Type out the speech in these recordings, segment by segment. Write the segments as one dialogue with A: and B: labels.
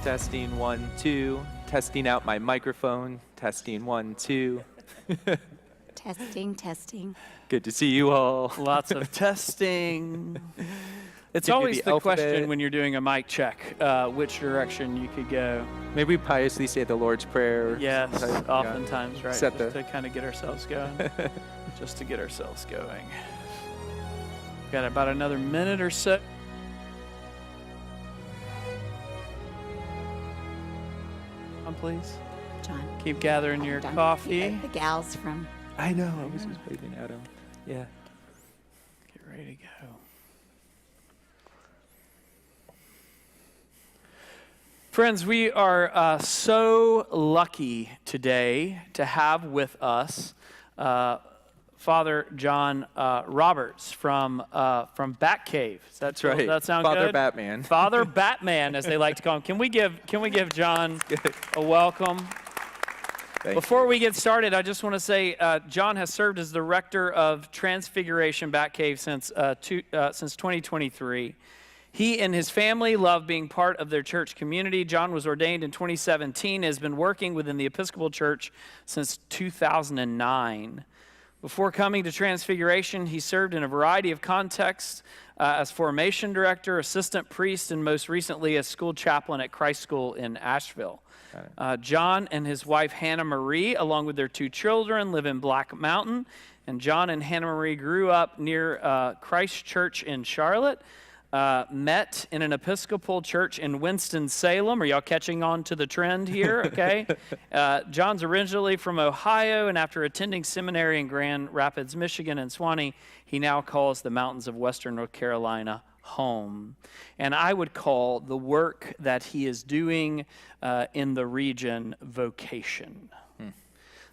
A: Testing 1, 2. Testing out my microphone. Testing 1, 2.
B: Testing.
A: Good to see you all.
C: Lots of testing. It's
A: Give you
C: always
A: the
C: the
A: alphabet.
C: question when you're doing a mic check, which direction you could go.
A: Maybe we piously say the Lord's Prayer.
C: Yes,
A: Type,
C: oftentimes, right?
A: Set
C: Just to kind of get ourselves going. Just to get ourselves going. Got about another minute or so. On, please.
B: John.
C: Keep gathering your
B: Done.
C: coffee.
B: Yeah, the gals from.
A: I know. I was just waving at him. Yeah.
C: Get ready to go. Friends, we are so lucky today to have with us Father John Roberts from Batcave.
A: That's right.
C: Does that sound
A: Father
C: good?
A: Batman.
C: Father Batman, as they like to call him. Can we give John a welcome? Before we get started, I just want to say John has served as the rector of Transfiguration Batcave since 2023. He and his family love being part of their church community. John was ordained in 2017, has been working within the Episcopal Church since 2009. Before coming to Transfiguration, he served in a variety of contexts as formation director, assistant priest, and most recently as school chaplain at Christ School in Asheville. John and his wife Hannah Marie, along with their 2 children, live in Black Mountain. And John and Hannah Marie grew up near Christ Church in Charlotte, met in an Episcopal church in Winston-Salem. Are y'all catching on to the trend here? Okay. John's originally from Ohio, and after attending seminary in Grand Rapids, Michigan, and Swanee, he now calls the mountains of Western North Carolina home. And I would call the work that he is doing in the region vocation.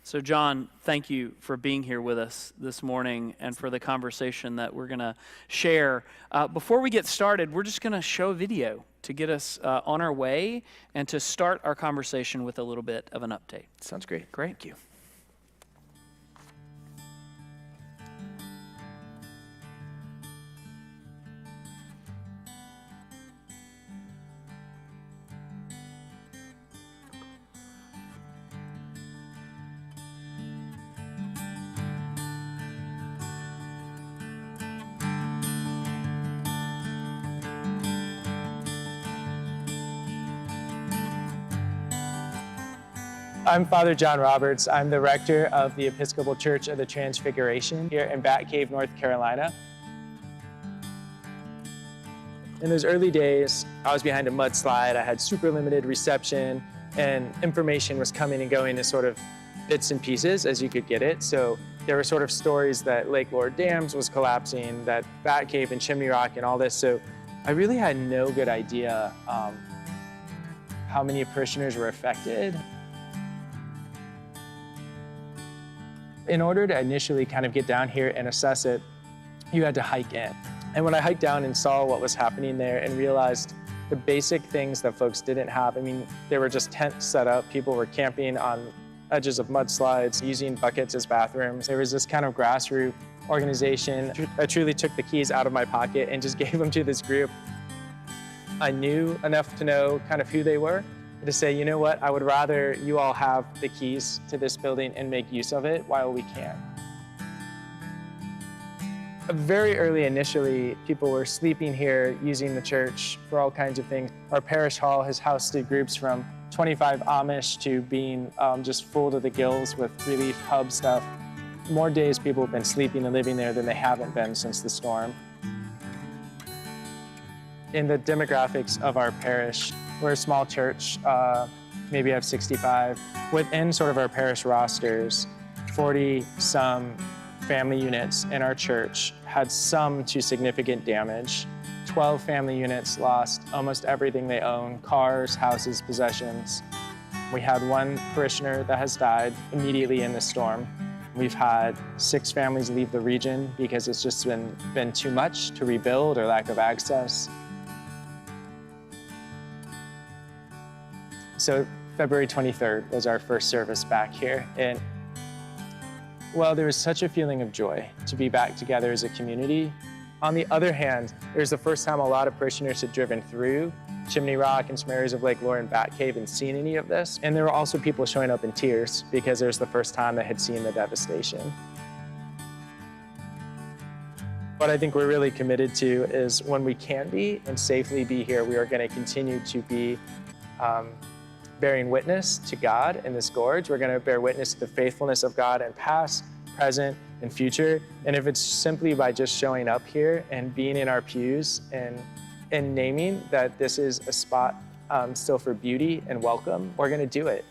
C: So John, thank you for being here with us this morning and for the conversation that we're going to share. Before we get started, we're just going to show a video to get us on our way and to start our conversation with a little bit of an update.
A: Sounds great.
C: Great. Thank you.
D: I'm Father John Roberts. I'm the rector of the Episcopal Church of the Transfiguration here in Batcave, North Carolina. In those early days, I was behind a mudslide. I had super limited reception, and information was coming and going in sort of bits and pieces as you could get it. So there were sort of stories that Lake Lord Dams was collapsing, that Batcave and Chimney Rock and all this. So I really had no good idea how many parishioners were affected. In order to initially kind of get down here and assess it, you had to hike in. And when I hiked down and saw what was happening there and realized the basic things that folks didn't have, I mean, there were just tents set up, people were camping on edges of mudslides, using buckets as bathrooms. There was this kind of grassroots organization. I truly took the keys out of my pocket and just gave them to this group. I knew enough to know kind of who they were, to say, you know what, I would rather you all have the keys to this building and make use of it while we can. Very early initially, people were sleeping here, using the church for all kinds of things. Our parish hall has hosted groups from 25 Amish to being just full to the gills with relief hub stuff. More days people have been sleeping and living there than they haven't been since the storm. In the demographics of our parish, we're a small church, maybe have 65. Within sort of our parish rosters, 40-some family units in our church had some to significant damage. 12 family units lost almost everything they own, cars, houses, possessions. We had 1 parishioner that has died immediately in the storm. We've had 6 families leave the region because it's just been too much to rebuild or lack of access. So February 23rd was our first service back here. And well, there was such a feeling of joy to be back together as a community. On the other hand, it was the first time a lot of parishioners had driven through Chimney Rock and some areas of Lake Lauren Batcave and seen any of this. And there were also people showing up in tears because it was the first time they had seen the devastation. What I think we're really committed to is when we can be and safely be here, we are going to continue to be bearing witness to God in this gorge. We're going to bear witness to the faithfulness of God in past, present, and future. And if it's simply by just showing up here and being in our pews and naming that this is a spot still for beauty and welcome, we're going to do it.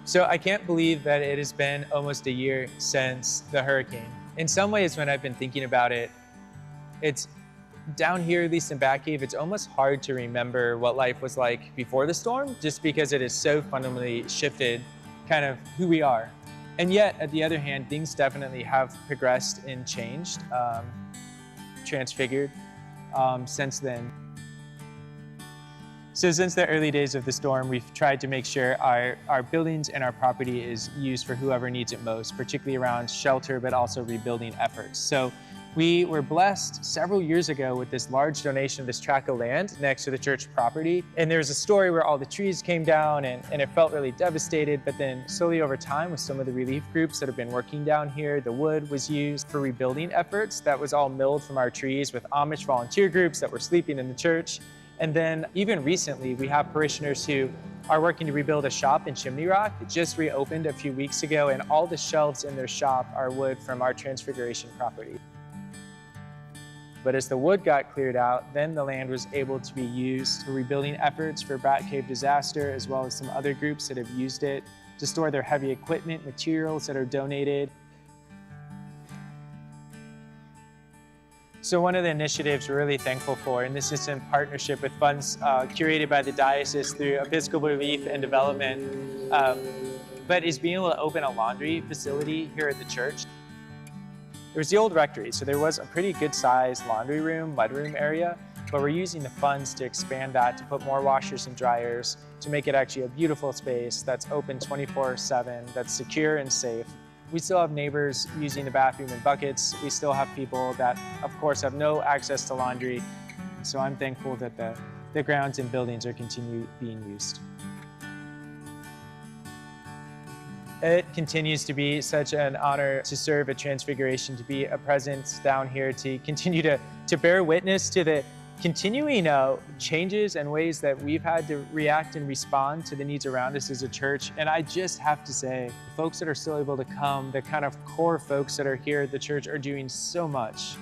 D: So I can't believe that it has been almost a year since the hurricane. In some ways, when I've been thinking about it, it's down here, at least in Batcave, it's almost hard to remember what life was like before the storm, just because it has so fundamentally shifted kind of who we are. And yet, at the other hand, things definitely have progressed and changed, transfigured since then. So since the early days of the storm, we've tried to make sure our buildings and our property is used for whoever needs it most, particularly around shelter, but also rebuilding efforts. So we were blessed several years ago with this large donation of this tract of land next to the church property. And there's a story where all the trees came down and it felt really devastated. But then slowly over time, with some of the relief groups that have been working down here, the wood was used for rebuilding efforts. That was all milled from our trees with Amish volunteer groups that were sleeping in the church. And then even recently, we have parishioners who are working to rebuild a shop in Chimney Rock. It just reopened a few weeks ago, and all the shelves in their shop are wood from our Transfiguration property. But as the wood got cleared out, then the land was able to be used for rebuilding efforts for Batcave disaster, as well as some other groups that have used it to store their heavy equipment, materials that are donated. So one of the initiatives we're really thankful for, and this is in partnership with funds curated by the diocese through Episcopal Relief and Development, but is being able to open a laundry facility here at the church. There was the old rectory, so there was a pretty good sized laundry room, mudroom area, but we're using the funds to expand that, to put more washers and dryers, to make it actually a beautiful space that's open 24/7, that's secure and safe. We still have neighbors using the bathroom in buckets. We still have people that, of course, have no access to laundry. So I'm thankful that the grounds and buildings are continue being used. It continues to be such an honor to serve at Transfiguration, to be a presence down here, to continue to bear witness to the continuing changes and ways that we've had to react and respond to the needs around us as a church. And I just have to say, the folks that are still able to come, the kind of core folks that are here at the church are doing so much.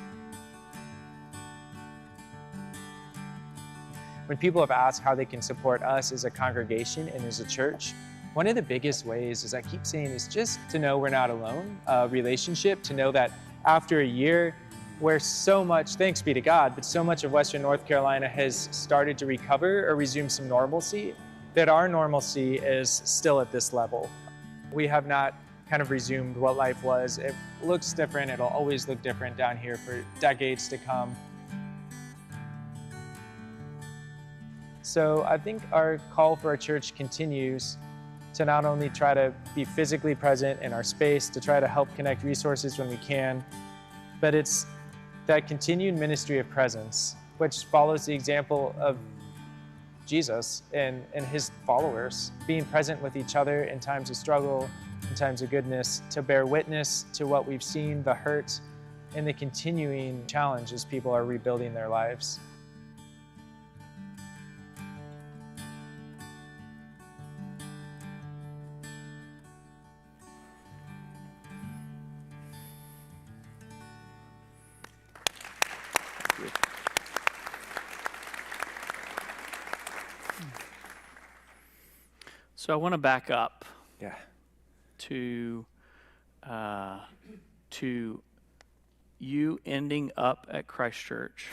D: When people have asked how they can support us as a congregation and as a church, one of the biggest ways, as I keep saying, is just to know we're not alone, a relationship, to know that after a year, where so much, thanks be to God, but so much of Western North Carolina has started to recover or resume some normalcy, that our normalcy is still at this level. We have not kind of resumed what life was. It looks different. It'll always look different down here for decades to come. So I think our call for our church continues to not only try to be physically present in our space, to try to help connect resources when we can, but it's that continued ministry of presence, which follows the example of Jesus and his followers, being present with each other in times of struggle, in times of goodness, to bear witness to what we've seen, the hurt, and the continuing challenge as people are rebuilding their lives.
C: So I want to back up
A: Yeah.
C: to you ending up at Christ Church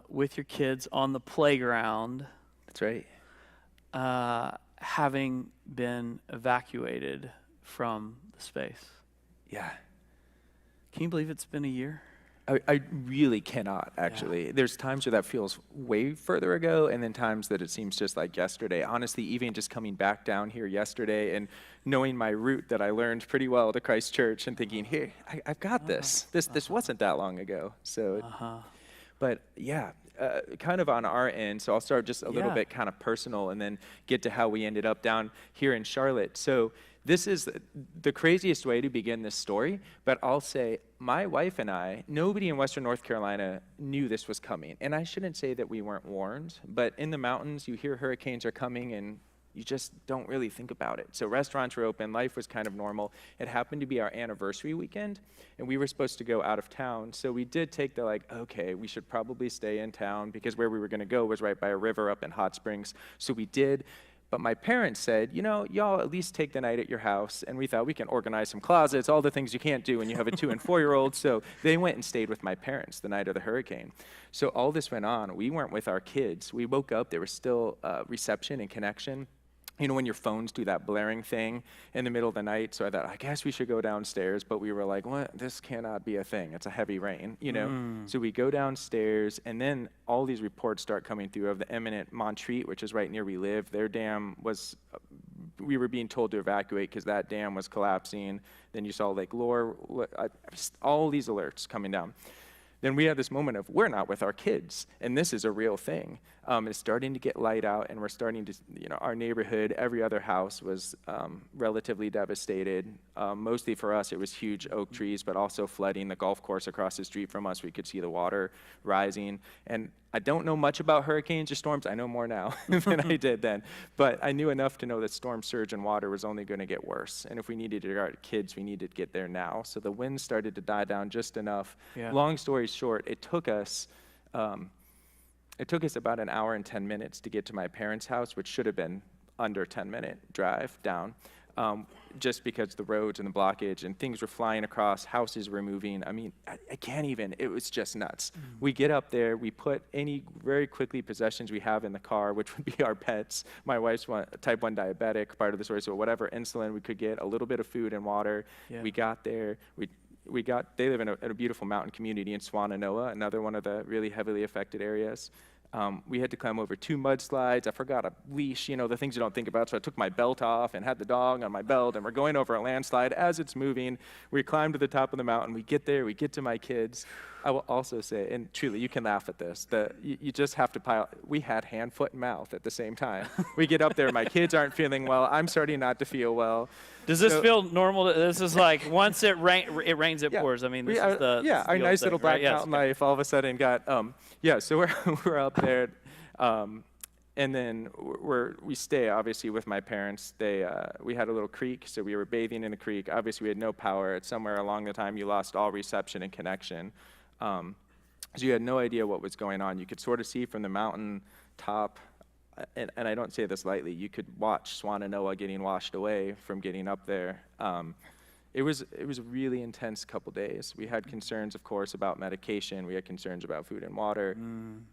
C: with your kids on the playground.
A: That's right.
C: Having been evacuated from the space.
A: Yeah.
C: Can you believe it's been a year?
A: I really cannot, actually. There's times where that feels way further ago, and then times that it seems just like yesterday. Honestly, even just coming back down here yesterday and knowing my route that I learned pretty well to Christ Church and thinking, hey, I've got this. This wasn't that long ago. So, but yeah, kind of on our end, so I'll start just a little bit kind of personal and then get to how we ended up down here in Charlotte. So this is the craziest way to begin this story, but I'll say my wife and I, nobody in Western North Carolina knew this was coming. And I shouldn't say that we weren't warned, but in the mountains, you hear hurricanes are coming and you just don't really think about it. So restaurants were open, life was kind of normal. It happened to be our anniversary weekend, and we were supposed to go out of town. So we did take the okay, we should probably stay in town because where we were gonna go was right by a river up in Hot Springs. So we did. But my parents said, y'all at least take the night at your house. And we thought we can organize some closets, all the things you can't do when you have a 2- and 4-year-old. So they went and stayed with my parents the night of the hurricane. So all this went on. We weren't with our kids. We woke up, there was still reception and connection. When your phones do that blaring thing in the middle of the night. So I thought, I guess we should go downstairs. But we were like, what? This cannot be a thing. It's a heavy rain, So we go downstairs, and then all these reports start coming through of the imminent Montreat, which is right near we live. Their dam was, we were being told to evacuate because that dam was collapsing. Then you saw Lake Lore, all these alerts coming down. Then we had this moment of, we're not with our kids, and this is a real thing. It's starting to get light out, and we're starting to, our neighborhood, every other house was relatively devastated. Mostly for us, it was huge oak trees, but also flooding. The golf course across the street from us, we could see the water rising. And I don't know much about hurricanes or storms. I know more now than I did then. But I knew enough to know that storm surge and water was only going to get worse. And if we needed to get our kids, we needed to get there now. So the wind started to die down just enough.
C: Yeah.
A: Long story short, it took us about an hour and 10 minutes to get to my parents' house, which should have been under a 10-minute drive down. Just because the roads and the blockage and things were flying across, houses were moving. I mean, I can't even, it was just nuts. We get up there, we put any very quickly possessions we have in the car, which would be our pets. My wife's type 1 diabetic, part of the story, so whatever insulin we could get, a little bit of food and water. Yeah. We got there, they live in a beautiful mountain community in Swannanoa, another one of the really heavily affected areas. We had to climb over 2 mudslides. I forgot a leash, the things you don't think about. So I took my belt off and had the dog on my belt, and we're going over a landslide as it's moving. We climb to the top of the mountain. We get there. We get to my kids. I will also say, and truly, you can laugh at this, you just have to pile. We had hand, foot, and mouth at the same time. We get up there. My kids aren't feeling well. I'm starting not to feel well.
C: Does this feel normal? This is like once it rains, it pours. I mean, this is the
A: our nice
C: thing,
A: little Black
C: right?
A: Mountain life all of a sudden got So we're up there, and then we stay obviously with my parents. We had a little creek, so we were bathing in the creek. Obviously, we had no power. It's somewhere along the time you lost all reception and connection, so you had no idea what was going on. You could sort of see from the mountain top. And I don't say this lightly, you could watch Swannanoa getting washed away from getting up there. It was a really intense couple days. We had concerns, of course, about medication. We had concerns about food and water.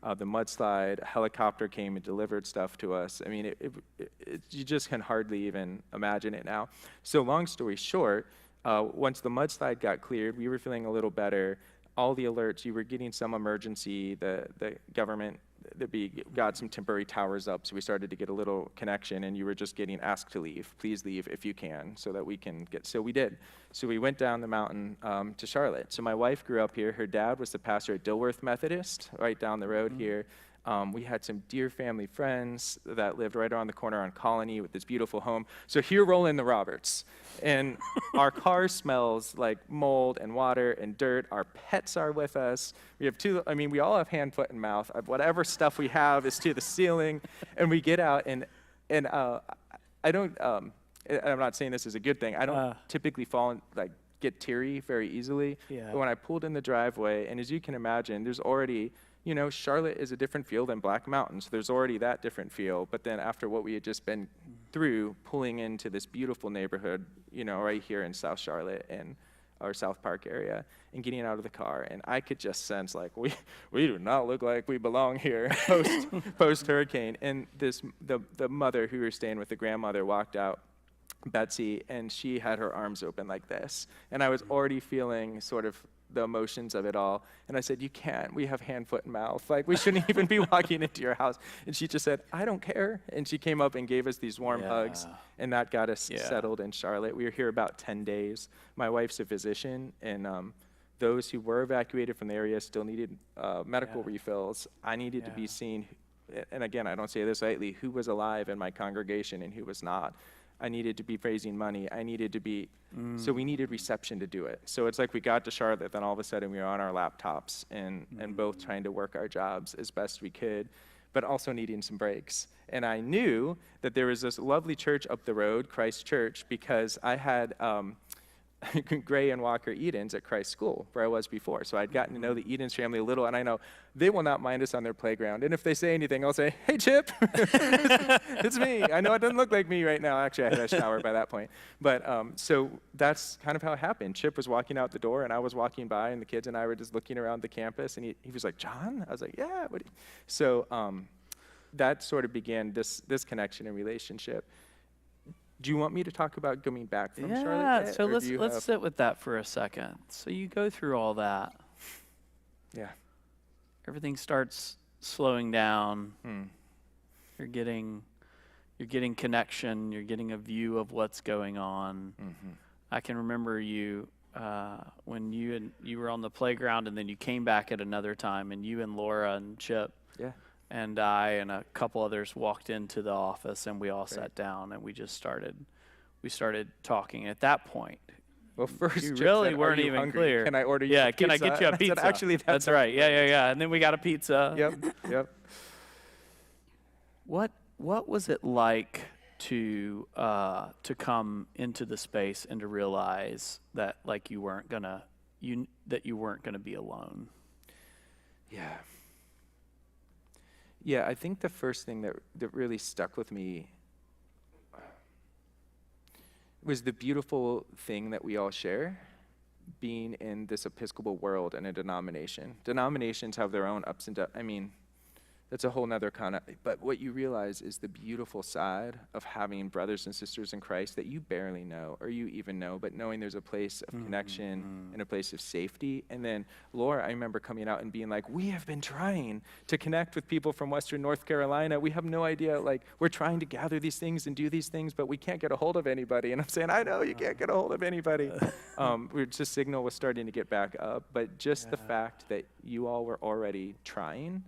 A: The mudslide, a helicopter came and delivered stuff to us. I mean, you just can hardly even imagine it now. So long story short, once the mudslide got cleared, we were feeling a little better. All the alerts, you were getting some emergency. The government got some temporary towers up, so we started to get a little connection, and you were just getting asked to leave. Please leave if you can, so that we can get. So we did. So we went down the mountain to Charlotte. So my wife grew up here. Her dad was the pastor at Dilworth Methodist, right down the road here. We had some dear family friends that lived right around the corner on Colony with this beautiful home. So here roll in the Roberts. And our car smells like mold and water and dirt. Our pets are with us. We have we all have hand, foot, and mouth. Whatever stuff we have is to the ceiling. And we get out, and I don't, I'm not saying this is a good thing. I don't typically get teary very easily. Yeah. But when I pulled in the driveway, and as you can imagine, there's already, Charlotte is a different feel than Black Mountain, so there's already that different feel. But then after what we had just been through, pulling into this beautiful neighborhood, right here in South Charlotte and our South Park area, and getting out of the car, and I could just sense we do not look like we belong here post hurricane. And the mother who we were staying with, the grandmother, walked out, Betsy, and she had her arms open like this, and I was already feeling sort of the emotions of it all. And I said, you can't. We have hand, foot, and mouth. Like, we shouldn't even be walking into your house. And she just said, I don't care. And she came up and gave us these warm hugs. And that got us settled in Charlotte. We were here about 10 days. My wife's a physician, and those who were evacuated from the area still needed medical refills. I needed to be seen. And again, I don't say this lightly, who was alive in my congregation and who was not. I needed to be raising money. I needed to be, so we needed reception to do it. So it's like we got to Charlotte, then all of a sudden we were on our laptops and both trying to work our jobs as best we could, but also needing some breaks. And I knew that there was this lovely church up the road, Christ Church, because I had Gray and Walker Edens at Christ School, where I was before. So I'd gotten to know the Edens family a little, and I know they will not mind us on their playground. And if they say anything, I'll say, hey, Chip, it's me. I know it doesn't look like me right now. Actually, I had a shower by that point. But so that's kind of how it happened. Chip was walking out the door, and I was walking by, and the kids and I were just looking around the campus, and he was like, John? I was like, yeah. So that sort of began this connection and relationship. Do you want me to talk about coming back from Charlotte yet,
C: so let's sit with that for a second. So you go through all that.
A: Yeah.
C: Everything starts slowing down. You're getting connection. You're getting a view of what's going on. I can remember you when you were on the playground, and then you came back at another time, and you and Laura and Chip.
A: Yeah.
C: And I and a couple others walked into the office, and we all sat down, and we started talking. At that point,
A: well, first,
C: you
A: Chip
C: really
A: said,
C: weren't
A: "Are you
C: even
A: hungry?
C: clear.
A: Can I order you
C: Yeah,
A: a
C: can
A: pizza?"
C: I get you a
A: And I
C: pizza?
A: said, actually,
C: that's right. Yeah. And then we got a pizza.
A: Yep.
C: What was it like to come into the space and to realize that like you weren't gonna be alone?
A: Yeah, I think the first thing that really stuck with me was the beautiful thing that we all share, being in this Episcopal world and a denomination. Denominations have their own ups and downs. I mean, that's a whole nother kind of, but what you realize is the beautiful side of having brothers and sisters in Christ that you barely know or you even know, but knowing there's a place of connection and a place of safety. And then Laura, I remember coming out and being like, we have been trying to connect with people from Western North Carolina. We have no idea, like, we're trying to gather these things and do these things, but we can't get a hold of anybody. And I'm saying, I know you can't get a hold of anybody. Just signal was starting to get back up, but just the fact that you all were already trying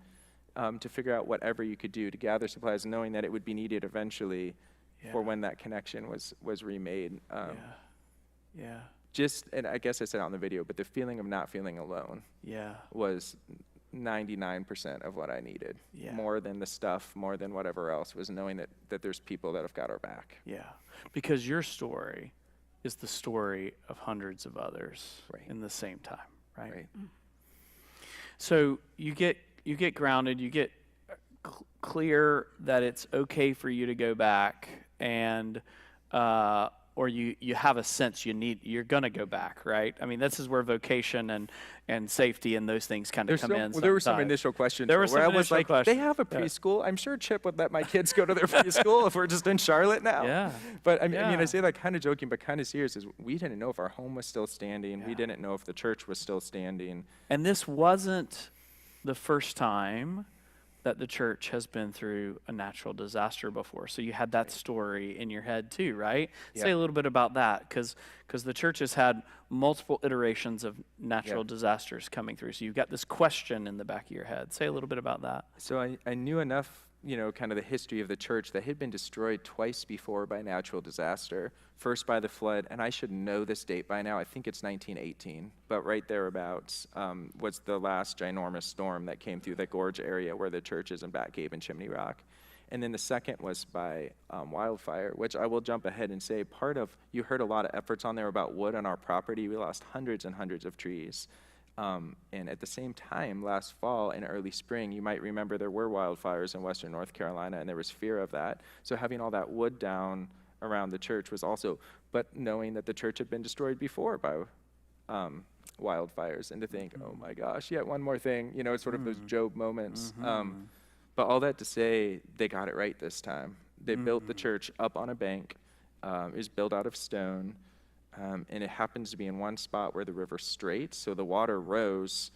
A: to figure out whatever you could do to gather supplies, knowing that it would be needed eventually for when that connection was remade. Just, and I guess I said it on the video, but the feeling of not feeling alone was 99% of what I needed. More than the stuff, more than whatever else, was knowing that there's people that have got our back.
C: Because your story is the story of hundreds of others in the same time, right? So you get grounded, you get clear that it's okay for you to go back, and or you have a sense you're gonna go back, right? I mean, this is where vocation and safety and those things kind of come in.
A: There were some initial questions
C: where
A: I was like,
C: questions.
A: they have a preschool. I'm sure Chip would let my kids go to their preschool if we're just in Charlotte now. But I mean, I say that kind of joking, but kind of serious. Is we didn't know if our home was still standing. We didn't know if the church was still standing.
C: And this wasn't the first time that the church has been through a natural disaster before. So you had that story in your head too, right? Say a little bit about that, because the church has had multiple iterations of natural disasters coming through. So you've got this question in the back of your head. Say a little bit about that.
A: So I knew enough, kind of the history of the church that had been destroyed twice before by natural disaster. First by the flood, and I should know this date by now. I think it's 1918, but right thereabouts was the last ginormous storm that came through the gorge area where the church is in Bat Cave and Chimney Rock. And then the second was by wildfire, which I will jump ahead and say you heard a lot of efforts on there about wood on our property. We lost hundreds and hundreds of trees. And at the same time, last fall and early spring, you might remember there were wildfires in Western North Carolina, and there was fear of that. So having all that wood down around the church was also, but knowing that the church had been destroyed before by wildfires, and to think, oh my gosh, yet one more thing, it's sort of those Job moments. But all that to say, they got it right this time. They built the church up on a bank. It was built out of stone. and it happens to be in one spot where the river's straight, so the water rose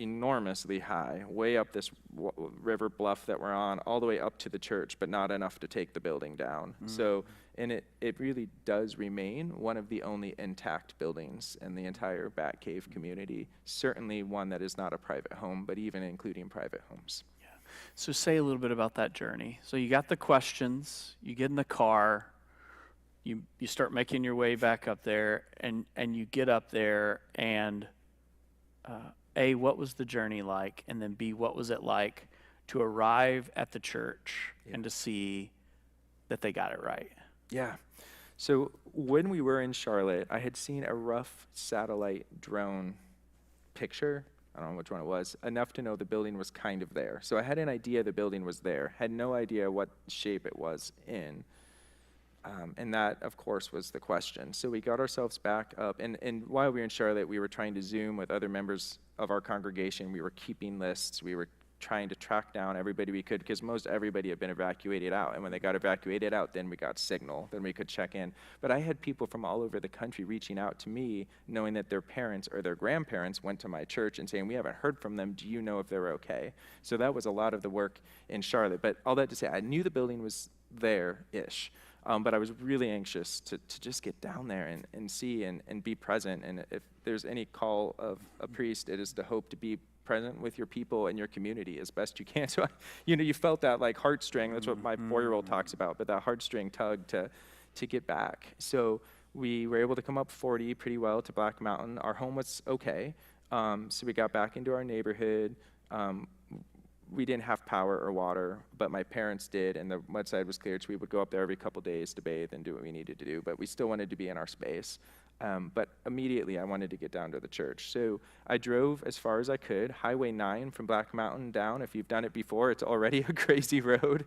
A: enormously high, way up this river bluff that we're on, all the way up to the church, but not enough to take the building down. So, and it really does remain one of the only intact buildings in the entire Bat Cave community. Certainly one that is not a private home, but even including private homes.
C: So say a little bit about that journey. So you got the questions, you get in the car, you start making your way back up there, and you get up there, and A, what was the journey like? And then B, what was it like to arrive at the church and to see that they got it right?
A: Yeah. So when we were in Charlotte, I had seen a rough satellite drone picture. I don't know which one it was, enough to know the building was kind of there. So I had an idea the building was there, had no idea what shape it was in. And that, of course, was the question. So we got ourselves back up. And while we were in Charlotte, we were trying to Zoom with other members of our congregation. We were keeping lists. We were trying to track down everybody we could, because most everybody had been evacuated out. And when they got evacuated out, then we got signal. Then we could check in. But I had people from all over the country reaching out to me, knowing that their parents or their grandparents went to my church and saying, we haven't heard from them. Do you know if they're okay? So that was a lot of the work in Charlotte. But all that to say, I knew the building was there-ish. But I was really anxious to just get down there and see and be present. And if there's any call of a priest, it is to hope to be present with your people and your community as best you can. So, you felt that like heartstring. That's what my 4-year-old talks about, but that heartstring tug to get back. So we were able to come up 40 pretty well to Black Mountain. Our home was okay. So we got back into our neighborhood. We didn't have power or water, but my parents did, and the mudslide was cleared, so we would go up there every couple days to bathe and do what we needed to do, but we still wanted to be in our space. But immediately I wanted to get down to the church. So I drove as far as I could, Highway 9 from Black Mountain down. If you've done it before, it's already a crazy road.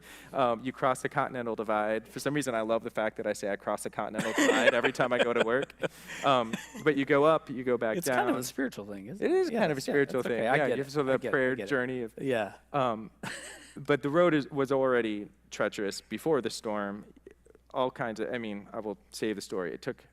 A: You cross the Continental Divide. For some reason, I love the fact that I say I cross the Continental Divide every time I go to work. But you go up, you go back
C: It's
A: down.
C: kind of a spiritual thing, isn't it?
A: It is kind of a spiritual thing.
C: Okay. I get
A: you
C: it.
A: have sort
C: I
A: of
C: get
A: a
C: it.
A: prayer
C: I get it.
A: journey of
C: Yeah.
A: but the road was already treacherous before the storm. All kinds of, I will save the story. It took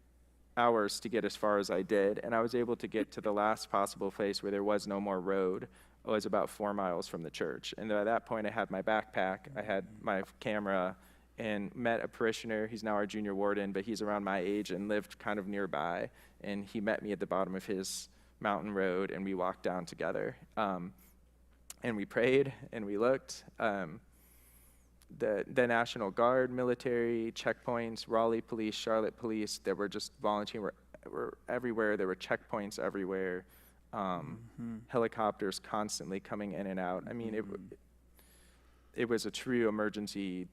A: hours to get as far as I did, and I was able to get to the last possible place where there was no more road. It was about 4 miles from the church. And at that point, I had my backpack, I had my camera, and met a parishioner. He's now our junior warden, but he's around my age and lived kind of nearby. And he met me at the bottom of his mountain road, and we walked down together. And we prayed, and we looked. The National Guard, military, checkpoints, Raleigh police, Charlotte police, that were just volunteering, were everywhere. There were checkpoints everywhere. Helicopters constantly coming in and out. It was a true emergency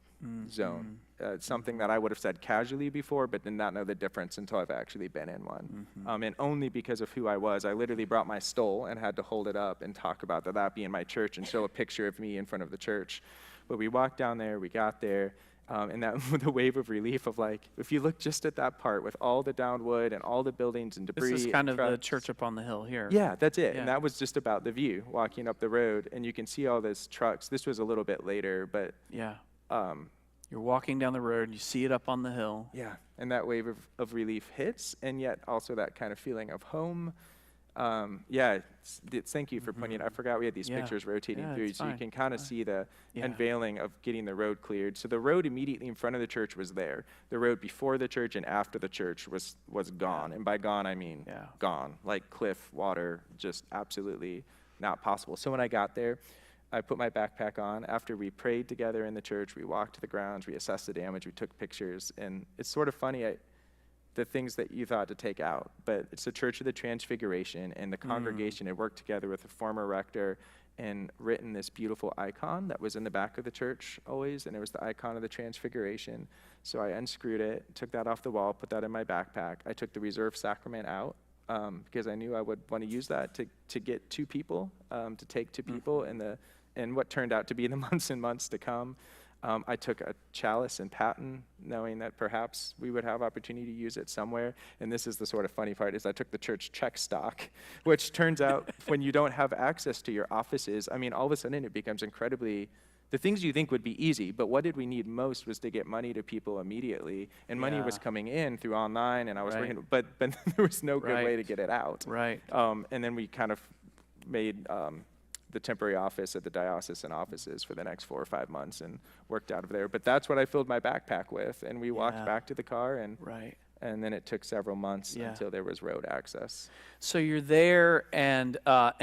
A: zone. Something that I would have said casually before, but did not know the difference until I've actually been in one. And only because of who I was. I literally brought my stole and had to hold it up and talk about that being my church and show a picture of me in front of the church. But we walked down there, we got there, and that the wave of relief of like, if you look just at that part with all the downed wood and all the buildings and debris.
C: This is kind of the
A: trucks.
C: church up on the hill here.
A: Yeah, that's it.
C: Yeah.
A: And that was just about the view, walking up the road, and you can see all those trucks. This was a little bit later, but
C: Yeah. You're walking down the road, you see it up on the hill.
A: yeah, and that wave of relief hits, and yet also that kind of feeling of home. Thank you for pointing. I forgot we had these
C: Yeah.
A: pictures rotating
C: Yeah,
A: through,
C: it's
A: so you
C: fine.
A: can kind of see the
C: Yeah.
A: unveiling of getting the road cleared. So the road immediately in front of the church was there. The road before the church and after the church was gone, and by gone I mean gone, like cliff, water, just absolutely not possible. So when I got there, I put my backpack on. After we prayed together in the church, we walked to the grounds, we assessed the damage, we took pictures, and it's sort of funny. The things that you thought to take out, but it's the Church of the Transfiguration, and the congregation had worked together with the former rector and written this beautiful icon that was in the back of the church always, and it was the icon of the Transfiguration. So I unscrewed it, took that off the wall, put that in my backpack. I took the reserved sacrament out because I knew I would want to use that to get to people, to take to people in what turned out to be the months and months to come. I took a chalice and paten, knowing that perhaps we would have opportunity to use it somewhere. And this is the sort of funny part, is I took the church check stock, which turns out when you don't have access to your offices, all of a sudden it becomes incredibly the things you think would be easy, but what did we need most was to get money to people immediately, and money was
C: Yeah.
A: coming in through online, and I was
C: Right.
A: working, but there was no good way
C: Right.
A: to get it out.
C: Right.
A: And then we kind of made the temporary office at the diocesan offices for the next 4 or 5 months and worked out of there. But that's what I filled my backpack with, and we walked
C: Yeah.
A: back to the car, and
C: Right.
A: then it took several months
C: Yeah.
A: until there was road access.
C: So you're there, and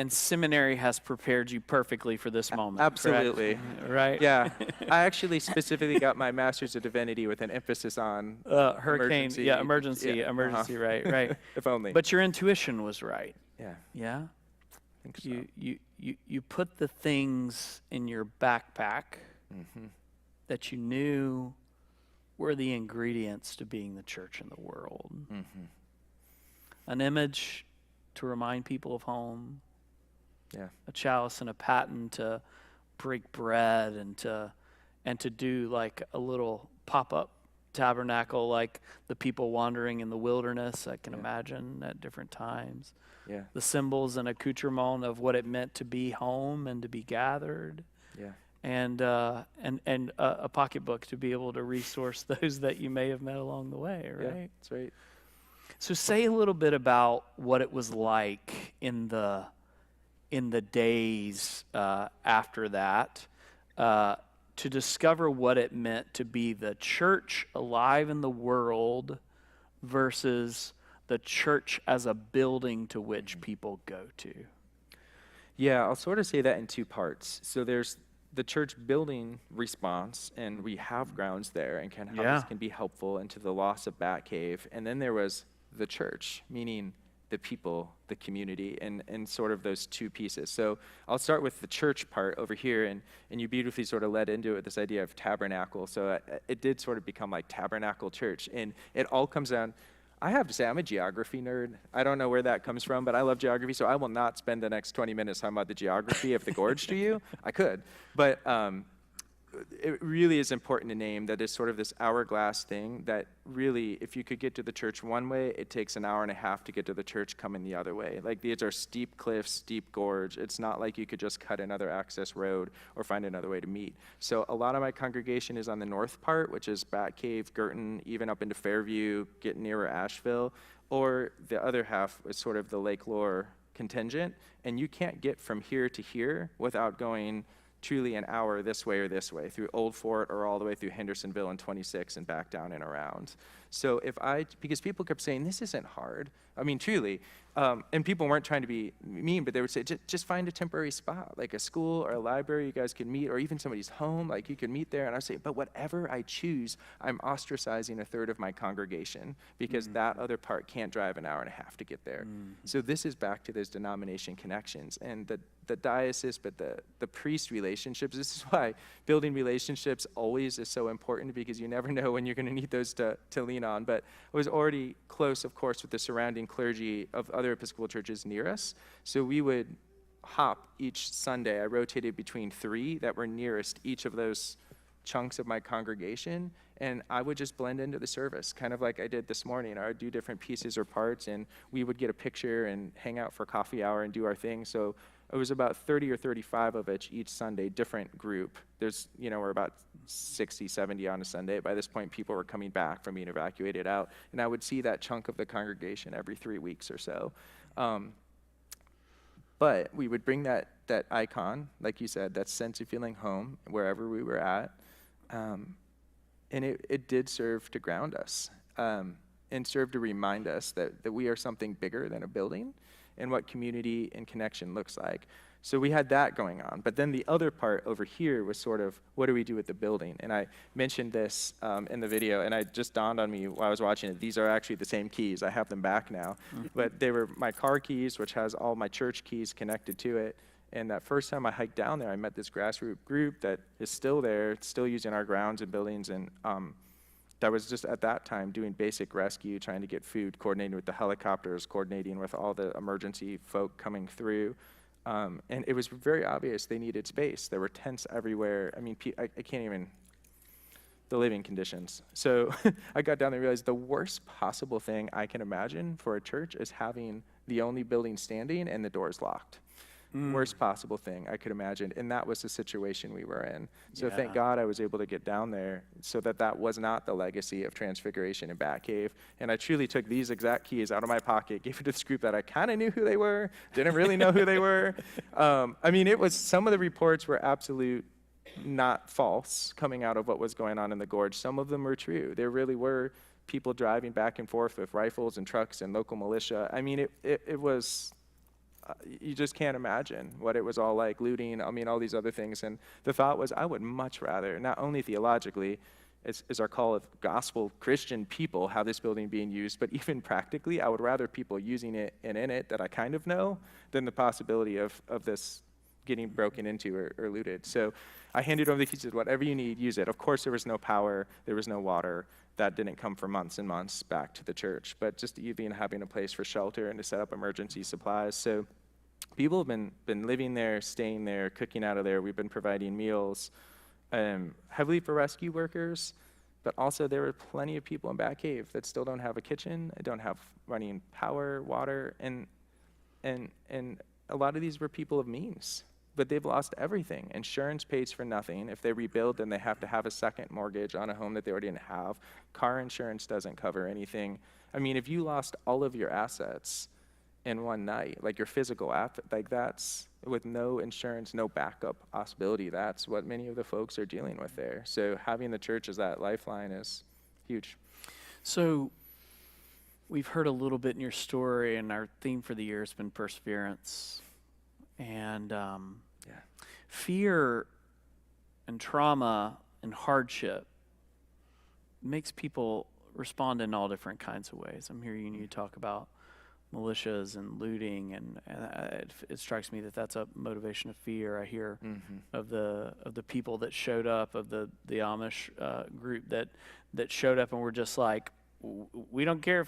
C: seminary has prepared you perfectly for this moment. correct?
A: Absolutely.
C: Right.
A: Yeah, I actually specifically got my Master's of Divinity with an emphasis on
C: Hurricane.
A: emergency.
C: Yeah. Emergency.
A: Yeah,
C: Emergency. Right. Right.
A: if only.
C: But your intuition was right.
A: yeah,
C: Yeah.
A: I think so.
C: You put the things in your backpack
A: Mm-hmm.
C: that you knew were the ingredients to being the church in the world.
A: Mm-hmm.
C: An image to remind people of home,
A: Yeah,
C: a chalice and a paten to break bread, and to do like a little pop-up tabernacle, like the people wandering in the wilderness, I can
A: Yeah.
C: imagine at different times.
A: yeah,
C: The symbols and accoutrement of what it meant to be home and to be gathered,
A: yeah.
C: and a pocketbook to be able to resource those that you may have met along the way, right?
A: Yeah, that's right.
C: So say a little bit about what it was like in the days after that, to discover what it meant to be the church alive in the world versus the church as a building to which people go to.
A: Yeah, I'll sort of say that in two parts. So there's the church building response, and we have grounds there, and how
C: Yeah.
A: this can be helpful into the loss of Batcave. And then there was the church, meaning the people, the community, and sort of those two pieces. So I'll start with the church part over here, and you beautifully sort of led into it, this idea of tabernacle. So it did sort of become like tabernacle church, and it all comes down. I have to say, I'm a geography nerd. I don't know where that comes from, but I love geography, so I will not spend the next 20 minutes talking about the geography of the gorge to you. I could, but it really is important to name that it's sort of this hourglass thing that really, if you could get to the church one way, it takes an hour and a half to get to the church coming the other way. Like, these are steep cliffs, steep gorge. It's not like you could just cut another access road or find another way to meet. So a lot of my congregation is on the north part, which is Batcave, Girton, even up into Fairview, getting nearer Asheville, or the other half is sort of the Lake Lore contingent, and you can't get from here to here without going truly an hour this way or this way, through Old Fort or all the way through Hendersonville and 26 and back down and around. So because people kept saying, this isn't hard. I mean, truly, and people weren't trying to be mean, but they would say, just find a temporary spot, like a school or a library you guys can meet, or even somebody's home, like you can meet there. And I say, but whatever I choose, I'm ostracizing a third of my congregation, because that other part can't drive an hour and a half to get there. So this is back to those denomination connections and the diocese, but the priest relationships. This is why building relationships always is so important, because you never know when you're going to need those to lean on. But I was already close, of course, with the surrounding clergy of other Episcopal churches near us. So we would hop each Sunday. I rotated between 3 that were nearest each of those chunks of my congregation, and I would just blend into the service, kind of like I did this morning. I would do different pieces or parts, and we would get a picture and hang out for coffee hour and do our thing. So it was about 30 or 35 of us each Sunday, different group. We're about 60, 70 on a Sunday. By this point, people were coming back from being evacuated out, and I would see that chunk of the congregation every 3 weeks or so. But we would bring that icon, like you said, that sense of feeling home wherever we were at, and it did serve to ground us, and serve to remind us that we are something bigger than a building, and what community and connection looks like. So we had that going on. But then the other part over here was sort of, what do we do with the building? And I mentioned this in the video, and it just dawned on me while I was watching it. These are actually the same keys. I have them back now. But they were my car keys, which has all my church keys connected to it. And that first time I hiked down there, I met this grassroots group that is still there, still using our grounds and buildings, and that was just at that time doing basic rescue, trying to get food, coordinating with the helicopters, coordinating with all the emergency folk coming through. And it was very obvious they needed space. There were tents everywhere. I mean, I can't even, the living conditions. So I got down there and realized the worst possible thing I can imagine for a church is having the only building standing and the doors locked. worst possible thing I could imagine. And that was the situation we were in. So thank
C: Yeah.
A: God I was able to get down there so that was not the legacy of Transfiguration and Batcave. And I truly took these exact keys out of my pocket, gave it to this group that I kind of knew who they were, didn't really know who they were. I mean, some of the reports were absolute, not false, coming out of what was going on in the gorge. Some of them were true. There really were people driving back and forth with rifles and trucks and local militia. I mean, it was, you just can't imagine what it was all like, looting, I mean, all these other things. And the thought was, I would much rather, not only theologically, is our call of gospel Christian people have this building being used, but even practically, I would rather people using it and in it that I kind of know than the possibility of this getting broken into or looted. So I handed over the keys, said, whatever you need, use it. Of course, there was no power, there was no water. That didn't come for months and months back to the church, but just even having a place for shelter and to set up emergency supplies. So people have been living there, staying there, cooking out of there. We've been providing meals, heavily for rescue workers, but also there were plenty of people in Batcave that still don't have a kitchen, don't have running power, water, and a lot of these were people of means. But they've lost everything. Insurance pays for nothing. If they rebuild, then they have to have a second mortgage on a home that they already didn't have. Car insurance doesn't cover anything. I mean, if you lost all of your assets in one night, like your physical like that's, with no insurance, no backup possibility, that's what many of the folks are dealing with there. So having the church as that lifeline is huge.
C: So we've heard a little bit in your story, and our theme for the year has been perseverance. And fear and trauma and hardship makes people respond in all different kinds of ways. I'm hearing you talk about militias and looting, and it strikes me that that's a motivation of fear. I hear of the people that showed up, of the Amish group that showed up and were just like, we don't care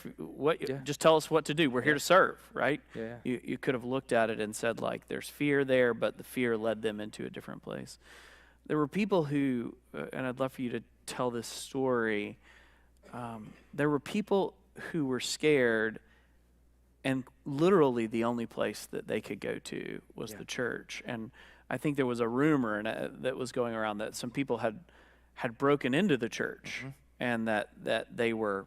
C: just tell us what to do. We're here to serve, right?
A: Yeah.
C: You could have looked at it and said, like, there's fear there, but the fear led them into a different place. There were people who, and I'd love for you to tell this story, there were people who were scared, and literally the only place that they could go to was the church. And I think there was a rumor that was going around that some people had broken into the church, and that they were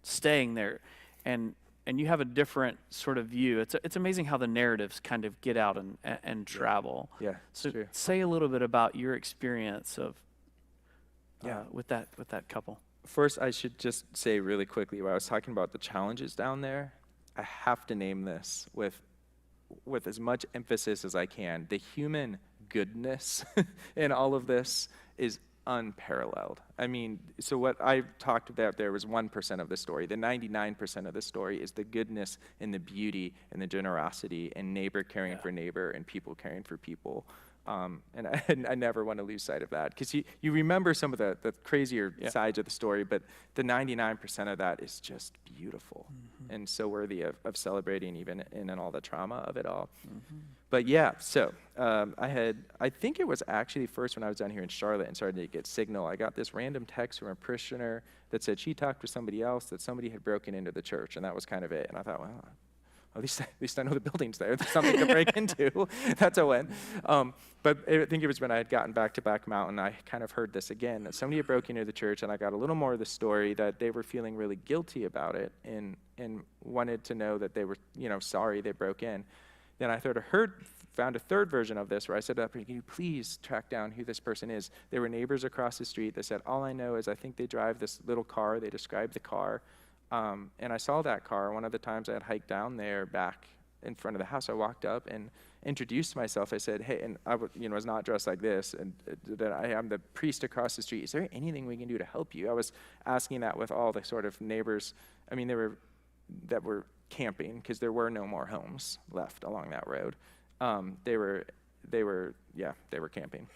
C: staying there, and you have a different sort of view. It's amazing how the narratives kind of get out and travel.
A: Yeah,
C: so
A: true.
C: Say a little bit about your experience of with that couple.
A: First, I should just say really quickly, when I was talking about the challenges down there, I have to name this with as much emphasis as I can. The human goodness in all of this is unparalleled. I mean, so what I talked about there was 1% of the story. The 99% of the story is the goodness and the beauty and the generosity and neighbor caring for neighbor and people caring for people. And I never want to lose sight of that, because you remember some of the crazier sides of the story, but the 99% of that is just beautiful and so worthy of celebrating, even in all the trauma of it all. But yeah, so I think it was actually first when I was down here in Charlotte and started to get signal, I got this random text from a parishioner that said she talked to somebody else that somebody had broken into the church, and that was kind of it. And I thought, well, at least I know the building's there. There's something to break into. That's a win. But I think it was when I had gotten back to Back Mountain, I kind of heard this again, that somebody had broken into the church, and I got a little more of the story that they were feeling really guilty about it and wanted to know that they were, sorry they broke in. Then I found a third version of this where I said, can you please track down who this person is? They were neighbors across the street that said, all I know is I think they drive this little car. They described the car. And I saw that car. One of the times I had hiked down there back in front of the house, I walked up and introduced myself. I said, hey, and I was not dressed like this, and that I am the priest across the street. Is there anything we can do to help you? I was asking that with all the sort of neighbors. I mean, that were camping, because there were no more homes left along that road. They were camping.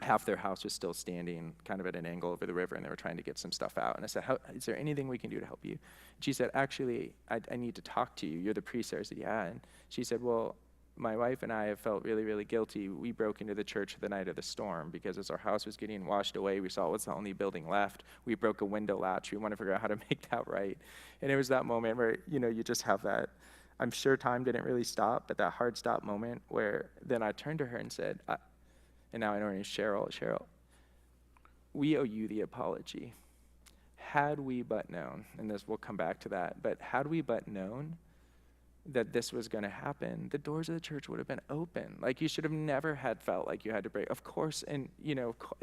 A: Half their house was still standing kind of at an angle over the river, and they were trying to get some stuff out. And I said, is there anything we can do to help you? And she said, actually, I need to talk to you. You're the priest there. I said, yeah. And she said, well, my wife and I have felt really, really guilty. We broke into the church the night of the storm, because as our house was getting washed away, we saw it was the only building left. We broke a window latch. We want to figure out how to make that right. And it was that moment where, you just have that I'm sure time didn't really stop, but that hard stop moment where then I turned to her and said, and now I know her name is Cheryl, we owe you the apology. Had we but known, and this, we'll come back to that, but had we but known that this was going to happen, the doors of the church would have been open. Like, you should have never had felt like you had to break. Of course, and,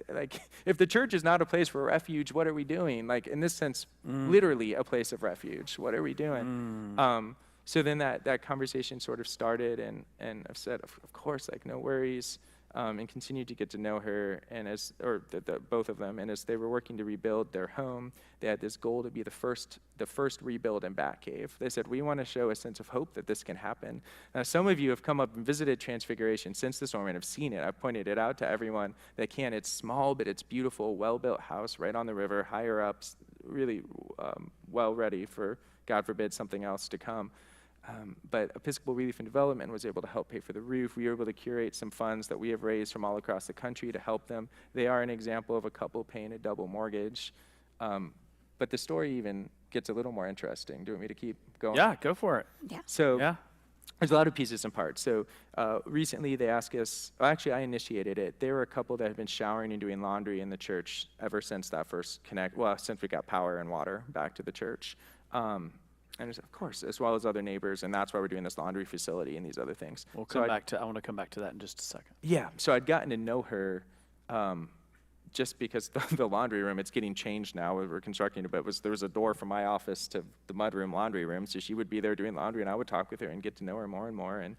A: like, if the church is not a place for refuge, what are we doing? Like, in this sense, literally a place of refuge. What are we doing? So then that conversation sort of started, and I've said, of course, like, no worries. And continued to get to know her, and both of them. And as they were working to rebuild their home, they had this goal to be the first rebuild in Batcave. They said, we want to show a sense of hope that this can happen. Now, some of you have come up and visited Transfiguration since the storm and have seen it. I've pointed it out to everyone that can. It's small, but it's beautiful, well-built house right on the river, higher up, really well ready for, God forbid, something else to come. But Episcopal Relief and Development was able to help pay for the roof. We were able to curate some funds that we have raised from all across the country to help them. They are an example of a couple paying a double mortgage. But the story even gets a little more interesting. Do you want me to keep going?
C: Yeah, go for it.
B: Yeah.
A: So
C: Yeah.
A: there's a lot of pieces and parts. So recently they asked us, well, actually I initiated it. There were a couple that have been showering and doing laundry in the church ever since that first since we got power and water back to the church. And of course, as well as other neighbors, and that's why we're doing this laundry facility and these other things.
C: I want to come back to that in just a second.
A: Yeah, so I'd gotten to know her just because the laundry room, it's getting changed now. We're constructing it, but there was a door from my office to the mudroom laundry room, so she would be there doing laundry, and I would talk with her and get to know her more and more. And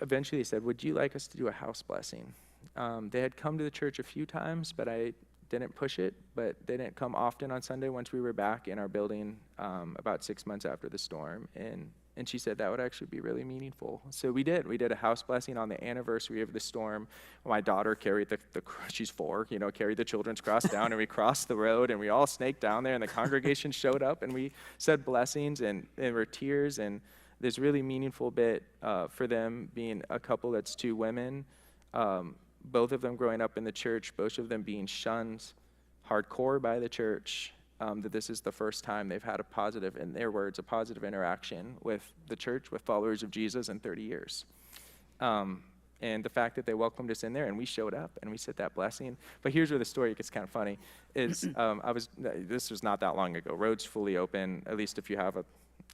A: eventually they said, would you like us to do a house blessing? They had come to the church a few times, but I didn't push it, but they didn't come often on Sunday once we were back in our building about 6 months after the storm. And she said that would actually be really meaningful. So we did. We did a house blessing on the anniversary of the storm. My daughter carried she's 4, carried the children's cross down, and we crossed the road, and we all snaked down there, and the congregation showed up, and we said blessings, and there were tears, and this really meaningful bit for them being a couple that's 2 women, both of them growing up in the church, both of them being shunned hardcore by the church, that this is the first time they've had in their words, a positive interaction with the church, with followers of Jesus in 30 years. And the fact that they welcomed us in there and we showed up and we said that blessing. But here's where the story gets kind of funny, is this was not that long ago. Roads fully open, at least if you have a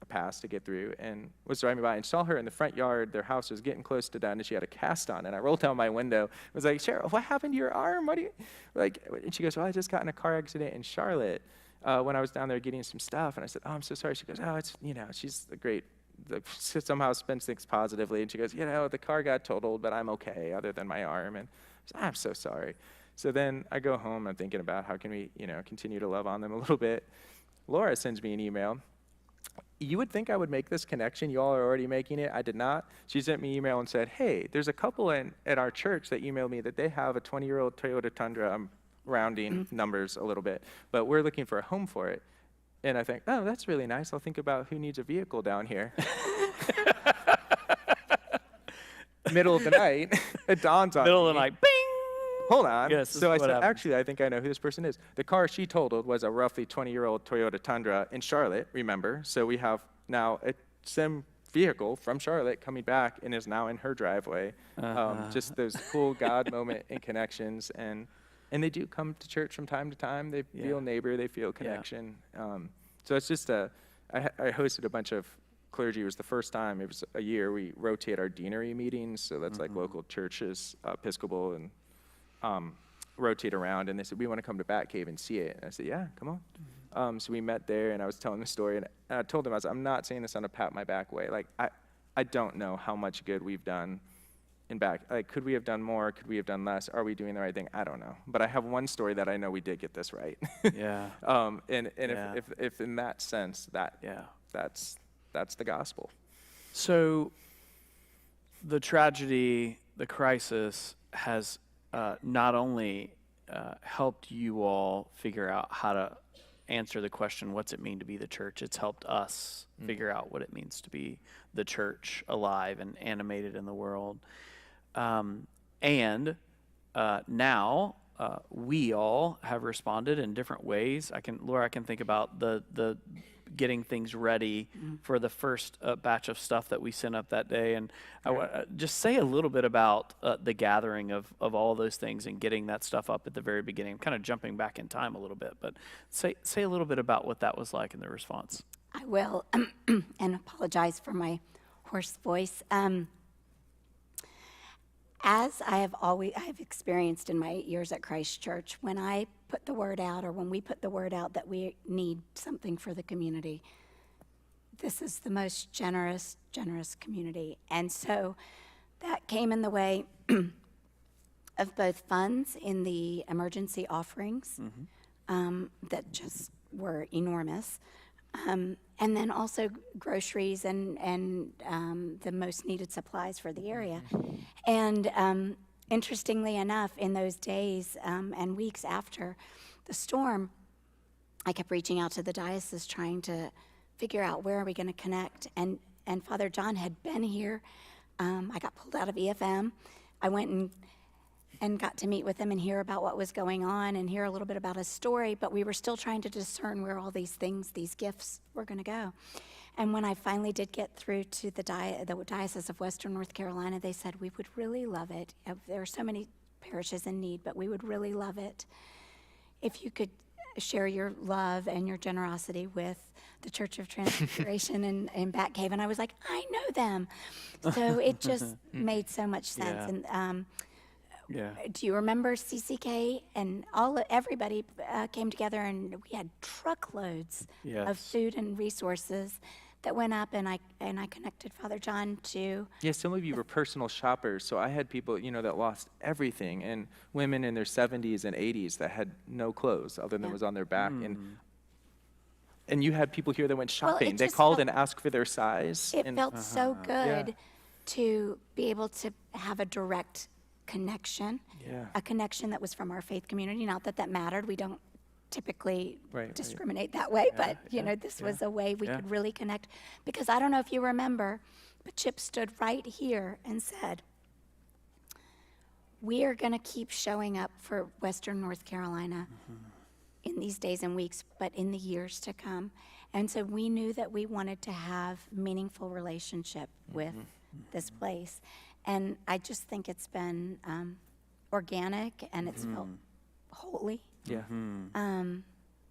A: pass to get through, and was driving by and saw her in the front yard. Their house was getting close to done, and she had a cast on. And I rolled down my window. I was like, Cheryl, what happened to your arm? What do you like? And she goes, well, I just got in a car accident in Charlotte when I was down there getting some stuff. And I said, oh, I'm so sorry. She goes, oh, it's she's somehow spins things positively. And she goes, the car got totaled, but I'm okay other than my arm. And I said, I'm so sorry. So then I go home. I'm thinking about how can we continue to love on them a little bit. Laura sends me an email. You would think I would make this connection. You all are already making it. I did not. She sent me an email and said, hey, there's a couple at our church that emailed me that they have a 20-year-old Toyota Tundra. I'm rounding numbers a little bit, but we're looking for a home for it. And I think, oh, that's really nice. I'll think about who needs a vehicle down here. Middle of the night, it dawns on me.
C: Middle of the night, bing!
A: Hold on.
C: Yes,
A: so I said,
C: happens.
A: actually, I think I know who this person is. The car she totaled was a roughly 20-year-old Toyota Tundra in Charlotte, remember? So we have now a sim vehicle from Charlotte coming back and is now in her driveway. Just those cool God moment and connections. And they do come to church from time to time. They feel neighbor, they feel connection. So it's just I hosted a bunch of clergy. It was the first time, it was a year, we rotate our deanery meetings. So that's like local churches, Episcopal, and rotate around, and they said, we want to come to Batcave and see it. And I said, yeah, come on. So we met there, and I was telling the story, and I told them, I'm not saying this on a pat my back way. Like, I don't know how much good we've done in back. Like, could we have done more? Could we have done less? Are we doing the right thing? I don't know. But I have one story that I know we did get this right.
C: Yeah.
A: If in that sense, that's the gospel.
C: So the tragedy, the crisis has not only helped you all figure out how to answer the question, what's it mean to be the church? It's helped us figure out what it means to be the church, alive and animated in the world. Now we all have responded in different ways. Laura, I can think about the getting things ready for the first batch of stuff that we sent up that day. And just say a little bit about the gathering of all those things and getting that stuff up at the very beginning. I'm kind of jumping back in time a little bit, but say a little bit about what that was like in the response.
B: I will, and apologize for my hoarse voice. As I have experienced in my years at Christ Church, when I put the word out, or when we put the word out that we need something for the community, this is the most generous community. And so that came in the way of both funds in the emergency offerings that just were enormous. And then also groceries and the most needed supplies for the area. And interestingly enough, in those days and weeks after the storm, I kept reaching out to the diocese trying to figure out where are we going to connect. And Father John had been here. I got pulled out of EFM. I went and got to meet with him and hear about what was going on and hear a little bit about his story, but we were still trying to discern where all these things, these gifts were going to go. And when I finally did get through to the Diocese of Western North Carolina, they said, we would really love it. There are so many parishes in need, but we would really love it if you could share your love and your generosity with the Church of Transfiguration in Bat Cave. And I was like, I know them. So it just made so much sense.
C: Yeah.
B: And
C: Yeah.
B: do you remember CCK? And everybody came together, and we had truckloads of
C: Yes.
B: food and resources that went up, and I connected Father John to.
A: Yeah, some of you were personal shoppers. So I had people, that lost everything, and women in their 70s and 80s that had no clothes other than
B: Yeah.
A: was on their back. And you had people here that went
B: Well, it
A: shopping. They
B: just
A: called
B: felt-
A: and asked for their size.
B: It
A: and
B: felt so
A: Yeah.
B: good to be able to have a direct connection,
A: Yeah.
B: a connection that was from our faith community. Not that that mattered. We don't typically
A: Right.
B: discriminate that way, but this was a way we
C: Yeah.
B: could really connect. Because I don't know if you remember, but Chip stood right here and said, we are going to keep showing up for Western North Carolina in these days and weeks, but in the years to come. And so we knew that we wanted to have meaningful relationship with this place. And I just think it's been organic, and it's felt holy.
A: Yeah.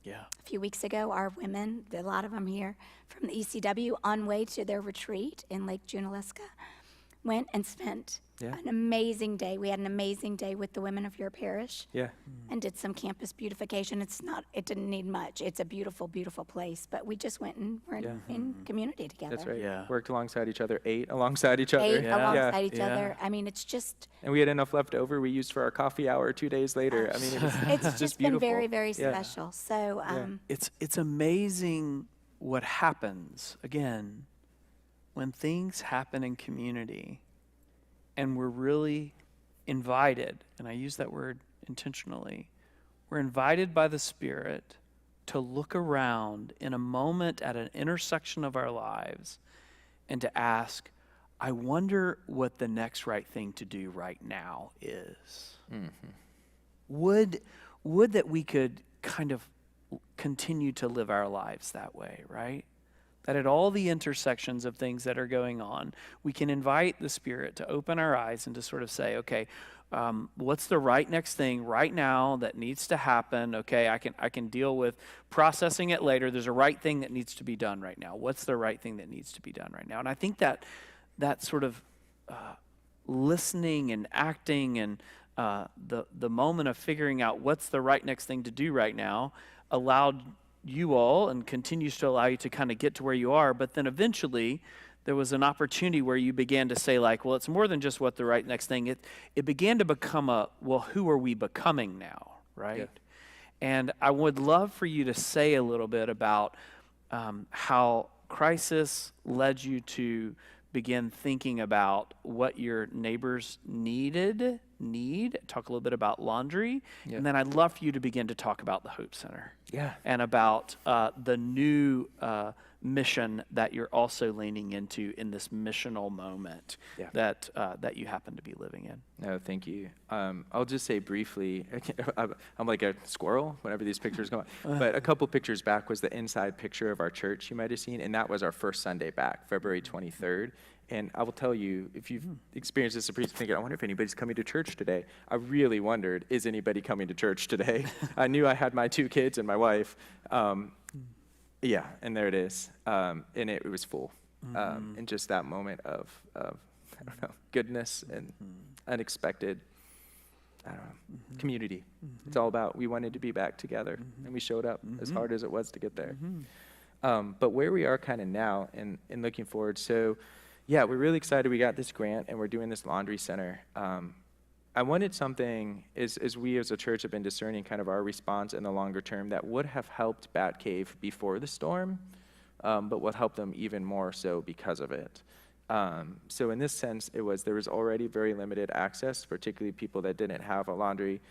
C: Yeah.
B: A few weeks ago, our women, a lot of them here from the ECW, on way to their retreat in Lake Junaluska, went and spent an amazing day. We had an amazing day with the women of your parish.
A: Yeah.
B: And did some campus beautification. It didn't need much. It's a beautiful, beautiful place. But we just went and were in community together.
A: That's right.
C: Yeah.
A: Worked alongside each other, ate alongside each other.
B: Ate
C: Yeah.
B: alongside each
C: Yeah.
B: other. I mean, it's just,
A: And we had enough left over we used for our coffee hour 2 days later. I mean, it was
B: it's just been
A: beautiful.
B: very, very
A: Yeah.
B: special. So,
C: It's amazing what happens, again, when things happen in community and we're really invited, and I use that word intentionally, we're invited by the Spirit to look around in a moment at an intersection of our lives and to ask, I wonder what the next right thing to do right now is. Would that we could kind of continue to live our lives that way, right? That at all the intersections of things that are going on, we can invite the Spirit to open our eyes and to sort of say, okay, what's the right next thing right now that needs to happen? Okay, I can deal with processing it later. There's a right thing that needs to be done right now. What's the right thing that needs to be done right now? And I think that sort of listening and acting and the moment of figuring out what's the right next thing to do right now allowed you all and continues to allow you to kind of get to where you are. But then eventually there was an opportunity where you began to say, like, well, it's more than just what the right next thing. It began to become who are we becoming now, right?
A: Yeah.
C: And I would love for you to say a little bit about how crisis led you to begin thinking about what your neighbors needed need, talk a little bit about laundry,
A: Yeah.
C: and then I'd love for you to begin to talk about the Hope Center.
A: Yeah.
C: And about the new mission that you're also leaning into in this missional moment
A: Yeah.
C: that you happen to be living in.
A: No, thank you. I'll just say briefly, I'm like a squirrel whenever these pictures go on. But a couple pictures back was the inside picture of our church you might have seen, and that was our first Sunday back, February 23rd. And I will tell you, if you've experienced this, thinking, I wonder if anybody's coming to church today. I really wondered, is anybody coming to church today? I knew I had my 2 kids and my wife. Yeah, and there it is. And it was full. And just that moment of I don't know, goodness and unexpected, I don't know, community. It's all about, we wanted to be back together, and we showed up as hard as it was to get there. But where we are kind of now and looking forward, so yeah, we're really excited we got this grant and we're doing this laundry center. I wanted something, as we as a church have been discerning kind of our response in the longer term, that would have helped Bat Cave before the storm, but would help them even more so because of it. So in this sense, there was already very limited access, particularly people that didn't have a laundry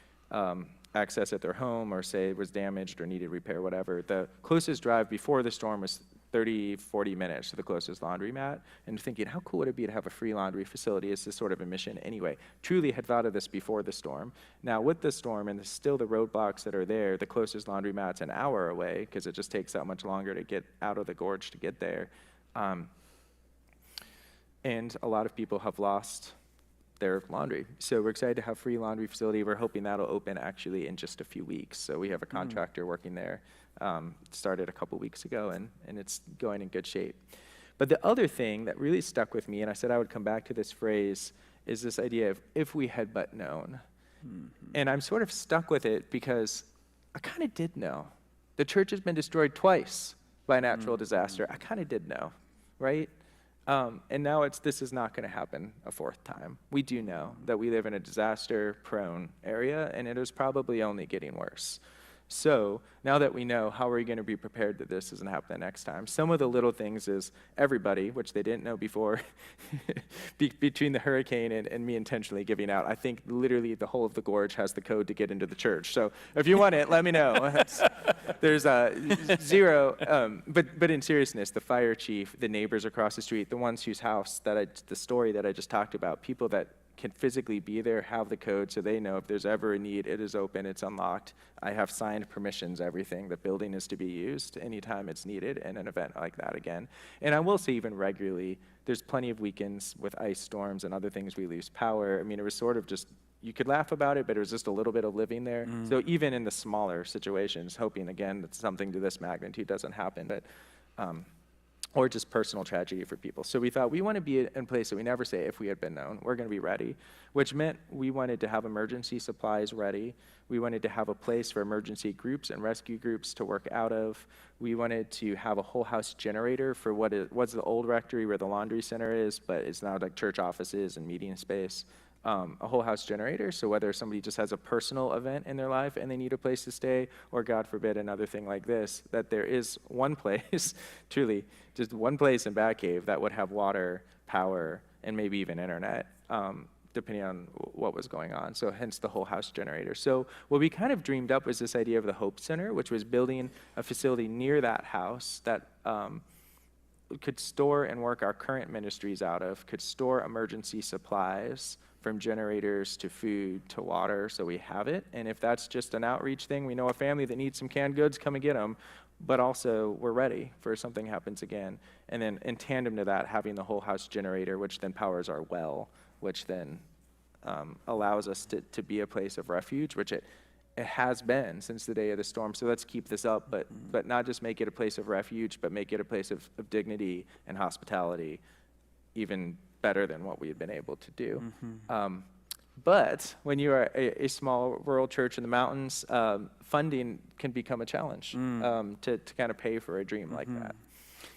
A: access at their home, or say it was damaged or needed repair, whatever. The closest drive before the storm was 30, 40 minutes to the closest laundromat, and thinking, how cool would it be to have a free laundry facility? Is this sort of a mission anyway? Truly had thought of this before the storm. Now with the storm and still the roadblocks that are there, the closest laundromat's an hour away, because it just takes that much longer to get out of the gorge to get there. And a lot of people have lost their laundry. So we're excited to have free laundry facility. We're hoping that'll open actually in just a few weeks. So we have a contractor working there. Started a couple weeks ago, and it's going in good shape. But the other thing that really stuck with me, and I said I would come back to this phrase, is this idea of if we had but known. And I'm sort of stuck with it because I kind of did know. The church has been destroyed twice by a natural disaster. I kind of did know, right? And now this is not going to happen a 4th time. We do know that we live in a disaster-prone area, and it is probably only getting worse. So now that we know, how are we going to be prepared that this doesn't happen the next time? Some of the little things is everybody, which they didn't know before, between the hurricane and me intentionally giving out, I think literally the whole of the gorge has the code to get into the church. So if you want it, let me know. There's zero, but in seriousness, the fire chief, the neighbors across the street, the ones whose house, the story that I just talked about, people that can physically be there, have the code, so they know if there's ever a need, it is open, it's unlocked. I have signed permissions, everything. The building is to be used anytime it's needed in an event like that again. And I will say even regularly, there's plenty of weekends with ice storms and other things we lose power. I mean, it was sort of just, you could laugh about it, but it was just a little bit of living there. So even in the smaller situations, hoping again that something to this magnitude doesn't happen, but or just personal tragedy for people. So we thought we want to be in a place that we never say if we had been known, we're going to be ready, which meant we wanted to have emergency supplies ready. We wanted to have a place for emergency groups and rescue groups to work out of. We wanted to have a whole house generator for what's the old rectory where the laundry center is, but it's now like church offices and meeting space. A whole house generator, so whether somebody just has a personal event in their life and they need a place to stay, or God forbid another thing like this, that there is one place, truly, just one place in Bat Cave that would have water, power, and maybe even internet, depending on what was going on, so hence the whole house generator. So what we kind of dreamed up was this idea of the Hope Center, which was building a facility near that house that could store and work our current ministries out of, could store emergency supplies, from generators to food to water, so we have it. And if that's just an outreach thing, we know a family that needs some canned goods, come and get them. But also, we're ready for if something happens again. And then in tandem to that, having the whole house generator, which then powers our well, which then allows us to be a place of refuge, which it has been since the day of the storm. So let's keep this up, but not just make it a place of refuge, but make it a place of dignity and hospitality, even better than what we had been able to do. But when you are a small rural church in the mountains, funding can become a challenge to kind of pay for a dream like that.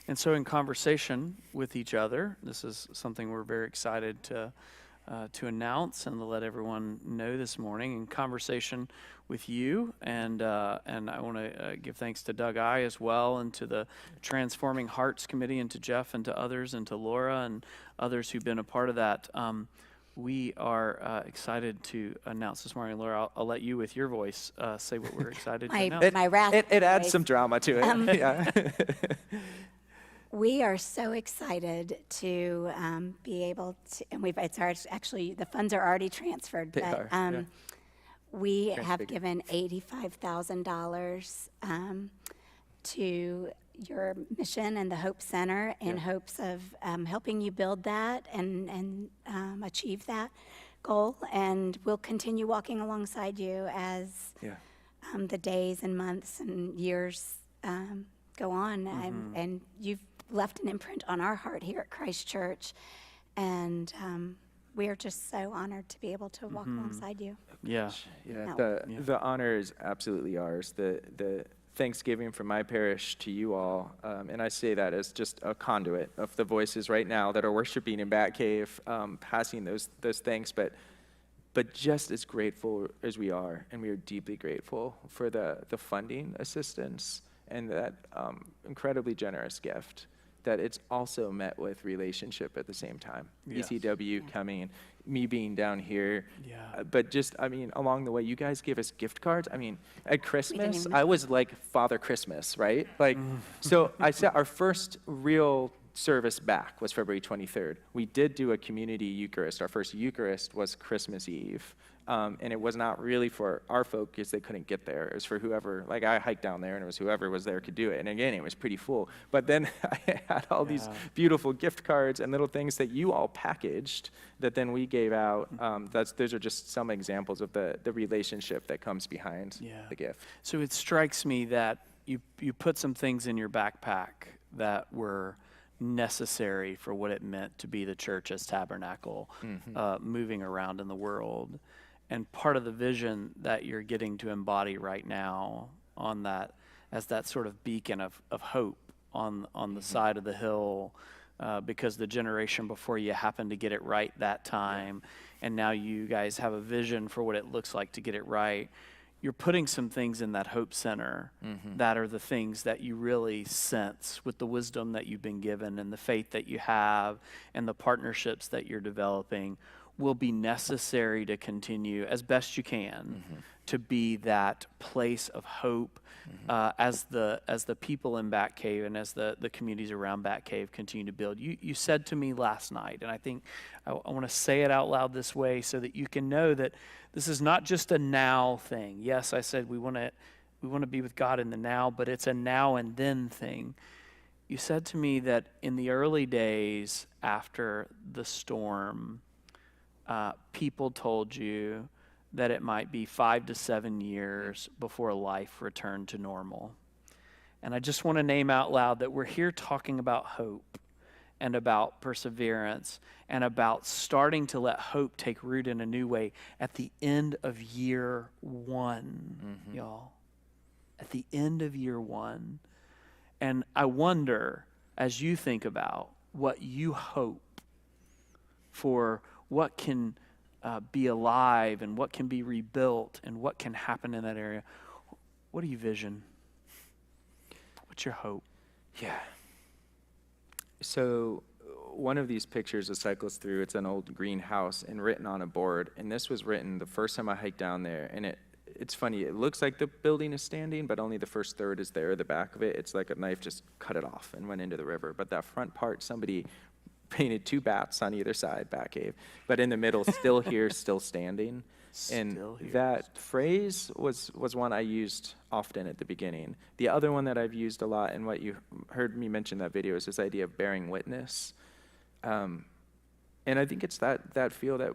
C: And so in conversation with each other, this is something we're very excited to announce and to let everyone know this morning, in conversation with you, and I want to give thanks to Doug I as well, and to the Transforming Hearts Committee, and to Jeff, and to others, and to Laura and others who've been a part of that. We are excited to announce this morning. Laura, I'll let you, with your voice, say what we're excited to announce.
B: My raspy
A: It adds
B: voice.
A: some drama to it. Yeah.
B: We are so excited to be able to, and actually, the funds are already transferred,
A: They
B: but
A: are, yeah.
B: we have
A: Transfigured.
B: given $85,000 to your mission and the Hope Center in hopes of helping you build that and achieve that goal. And we'll continue walking alongside you as
A: Yeah.
B: the days and months and years go on. And you've left an imprint on our heart here at Christ Church. And we are just so honored to be able to walk alongside you.
C: Yeah.
A: Yeah,
B: No.
A: the honor is absolutely ours. The Thanksgiving from my parish to you all, and I say that as just a conduit of the voices right now that are worshiping in Batcave, passing those thanks, but just as grateful as we are, and we are deeply grateful for the funding assistance and that incredibly generous gift, that it's also met with relationship at the same time.
C: Yes.
A: ECW coming, me being down here.
C: Yeah.
A: But just, I mean, along the way, you guys gave us gift cards. I mean, at Christmas,
B: even-
A: I was like Father Christmas, right? Like, so I said our first real service back was February 23rd. We did do a community Eucharist. Our first Eucharist was Christmas Eve. And it was not really for our folk because they couldn't get there. It was for whoever, like I hiked down there and it was whoever was there could do it. And again, it was pretty full. But then I had all these beautiful gift cards and little things that you all packaged that then we gave out. Those are just some examples of the relationship that comes behind the gift.
C: So it strikes me that you put some things in your backpack that were necessary for what it meant to be the church as Tabernacle, moving around in the world. And part of the vision that you're getting to embody right now on that, as that sort of beacon of hope on the side of the hill, because the generation before you happened to get it right that time, and now you guys have a vision for what it looks like to get it right. You're putting some things in that Hope Center that are the things that you really sense with the wisdom that you've been given and the faith that you have and the partnerships that you're developing will be necessary to continue as best you can to be that place of hope as the people in Batcave and as the communities around Batcave continue to build. You said to me last night, and I think I want to say it out loud this way so that you can know that this is not just a now thing. Yes, I said we want to be with God in the now, but it's a now and then thing. You said to me that in the early days after the storm, people told you that it might be 5 to 7 years before life returned to normal. And I just want to name out loud that we're here talking about hope and about perseverance and about starting to let hope take root in a new way at the end of year 1, y'all. At the end of year 1. And I wonder, as you think about what you hope for, what can be alive and what can be rebuilt and what can happen in that area, what do you vision? What's your hope?
A: Yeah. So one of these pictures that cycles through, it's an old greenhouse and written on a board. And this was written the first time I hiked down there. And it's funny, it looks like the building is standing, but only the first third is there. The back of it, it's like a knife just cut it off and went into the river. But that front part, somebody painted 2 bats on either side, Batcave. But in the middle, still here, still standing. And
C: Still here.
A: that phrase was one I used often at the beginning. The other one that I've used a lot, and what you heard me mention in that video, is this idea of bearing witness. And I think it's that feel that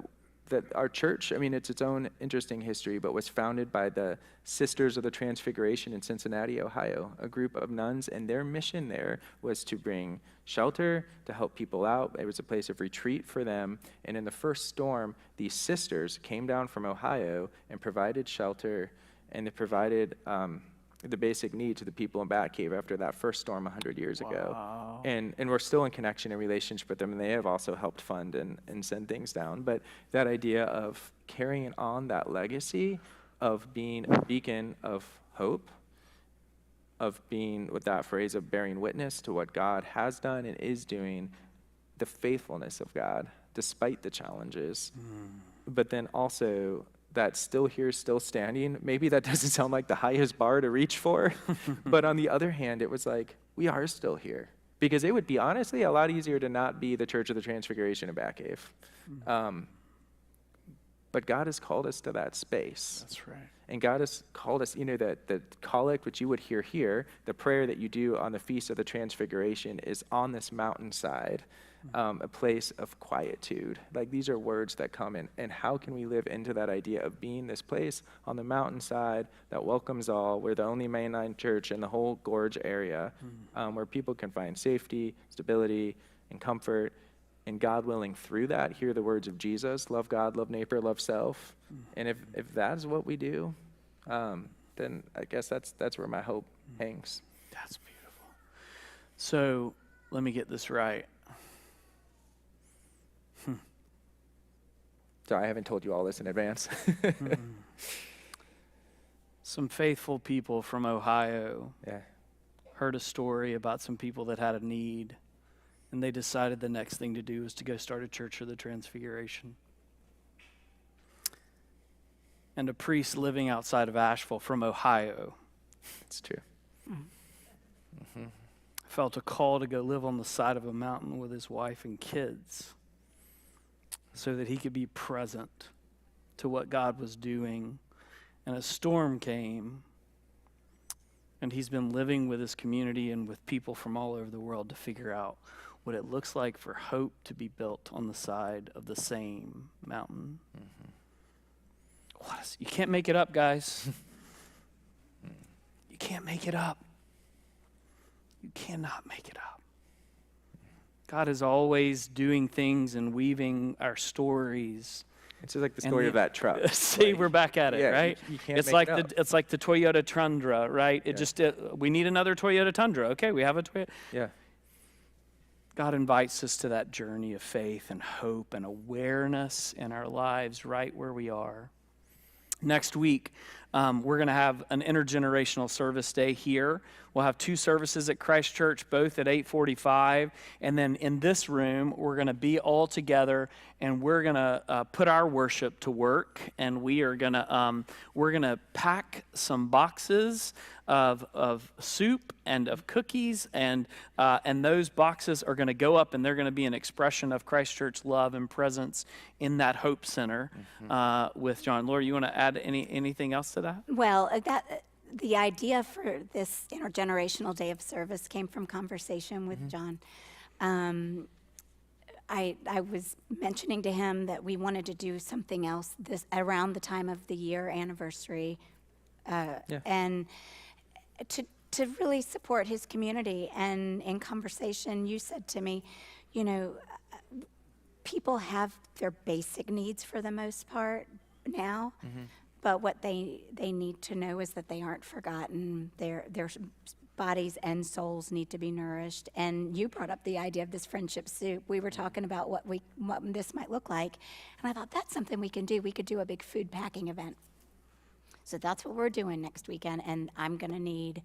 A: our church, I mean, it's its own interesting history, but was founded by the Sisters of the Transfiguration in Cincinnati, Ohio, a group of nuns, and their mission there was to bring shelter, to help people out. It was a place of retreat for them. And in the first storm, these sisters came down from Ohio and provided shelter, and they provided the basic need to the people in Batcave after that first storm 100 years ago. And we're still in connection and relationship with them, and they have also helped fund and send things down. But that idea of carrying on that legacy of being a beacon of hope, of being, with that phrase, of bearing witness to what God has done and is doing, the faithfulness of God, despite the challenges. But then also that still here, still standing, maybe that doesn't sound like the highest bar to reach for. But on the other hand, it was like, we are still here. Because it would be honestly a lot easier to not be the Church of the Transfiguration in Bat Cave. But God has called us to that space.
C: That's right.
A: And God has called us, that the collect, which you would hear here, the prayer that you do on the Feast of the Transfiguration is on this mountainside, a place of quietude. Like these are words that come in. And how can we live into that idea of being this place on the mountainside that welcomes all? We're the only mainline church in the whole gorge area where people can find safety, stability, and comfort. And God willing, through that, hear the words of Jesus, love God, love neighbor, love self. And if that's what we do, then I guess that's where my hope hangs.
C: That's beautiful. So let me get this right.
A: So I haven't told you all this in advance.
C: Some faithful people from Ohio
A: Yeah.
C: heard a story about some people that had a need, and they decided the next thing to do was to go start a church of the Transfiguration. And a priest living outside of Asheville from Ohio
A: It's true.
C: felt a call to go live on the side of a mountain with his wife and kids so that he could be present to what God was doing. And a storm came, and he's been living with his community and with people from all over the world to figure out what it looks like for hope to be built on the side of the same mountain. You can't make it up, guys. You can't make it up. You cannot make it up. God is always doing things and weaving our stories.
A: It's just like the story of that truck.
C: See, we're back at it,
A: yeah,
C: right?
A: you can't
C: it's
A: make
C: like
A: it up.
C: it's like the Toyota Tundra, right? We need another Toyota Tundra. Okay, we have a Toyota.
A: Yeah.
C: God invites us to that journey of faith and hope and awareness in our lives right where we are. Next week, we're going to have an intergenerational service day here. We'll have 2 services at Christ Church, both at 8:45. And then in this room, we're going to be all together, and we're going to put our worship to work. And we're going to pack some boxes of soup and of cookies, and those boxes are going to go up, and they're going to be an expression of Christ Church love and presence in that Hope Center with John. Laura, you want to add anything else to that?
B: Well, the idea for this intergenerational day of service came from conversation with John. I was mentioning to him that we wanted to do something else this around the time of the year anniversary, and to really support his community. And in conversation, you said to me, people have their basic needs for the most part now. But what they need to know is that they aren't forgotten. Their bodies and souls need to be nourished. And you brought up the idea of this friendship soup. We were talking about what this might look like. And I thought, that's something we can do. We could do a big food packing event. So that's what we're doing next weekend. And I'm going to need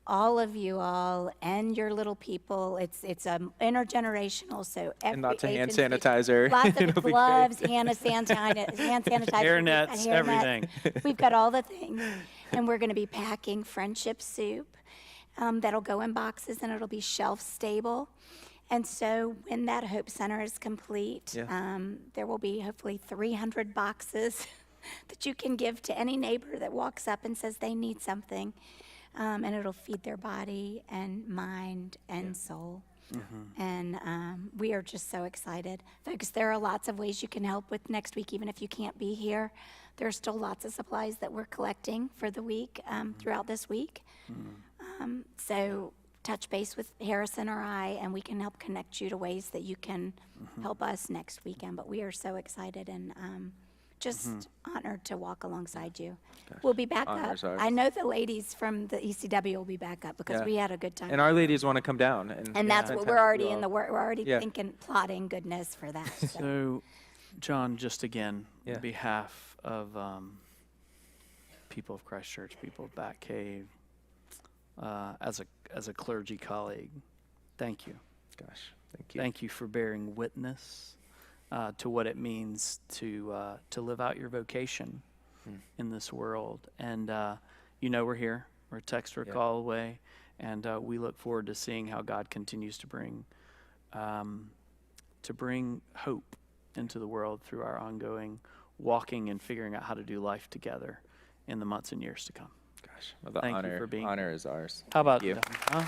B: all of you all and your little people. It's intergenerational, so every
A: And lots of hand
B: agency-
A: sanitizer.
B: lots of
A: It'll be
B: gloves, hand sanitizer,
C: Hairnets, everything.
B: We've got all the things, and we're going to be packing friendship soup that'll go in boxes, and it'll be shelf stable. And so when that Hope Center is complete, there will be hopefully 300 boxes that you can give to any neighbor that walks up and says they need something. And it'll feed their body and mind and soul. And we are just so excited. Folks, there are lots of ways you can help with next week, even if you can't be here. There are still lots of supplies that we're collecting for the week, throughout this week. So touch base with Harrison or I, and we can help connect you to ways that you can help us next weekend. But we are so excited and just honored to walk alongside you. We'll be back up.
A: Honor's ours.
B: I know the ladies from the ECW will be back up because
A: Yeah.
B: we had a good time.
A: And our ladies want to come down.
B: And that's
A: spend
B: what
A: time
B: we're
A: with
B: already
A: you
B: in
A: all.
B: the work. We're already
A: Yeah.
B: thinking, plotting goodness for that. So.
C: So, John, just again,
A: Yeah.
C: on behalf of people of Christ Church, people of Bat Cave, as a clergy colleague, thank you.
A: Gosh, thank you.
C: Thank you for bearing witness to what it means to live out your vocation in this world. And we're here. We're a text or a call away, and we look forward to seeing how God continues to bring hope into the world through our ongoing walking and figuring out how to do life together in the months and years to come.
A: Gosh, well, the
C: Thank you for being
A: honor
C: here.
A: is ours.
C: How about
A: you?
C: Huh?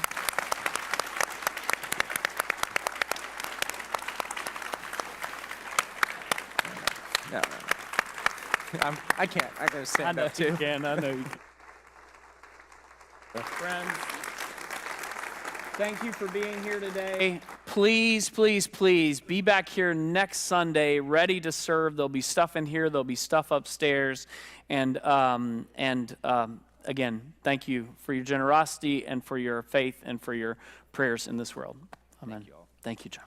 A: No. I can't. I gotta stand up too.
C: You can. I know you can. Friends, thank you for being here today. Please, please, please be back here next Sunday, ready to serve. There'll be stuff in here. There'll be stuff upstairs. And again, thank you for your generosity and for your faith and for your prayers in this world. Amen.
A: Thank you all.
C: Thank you, John.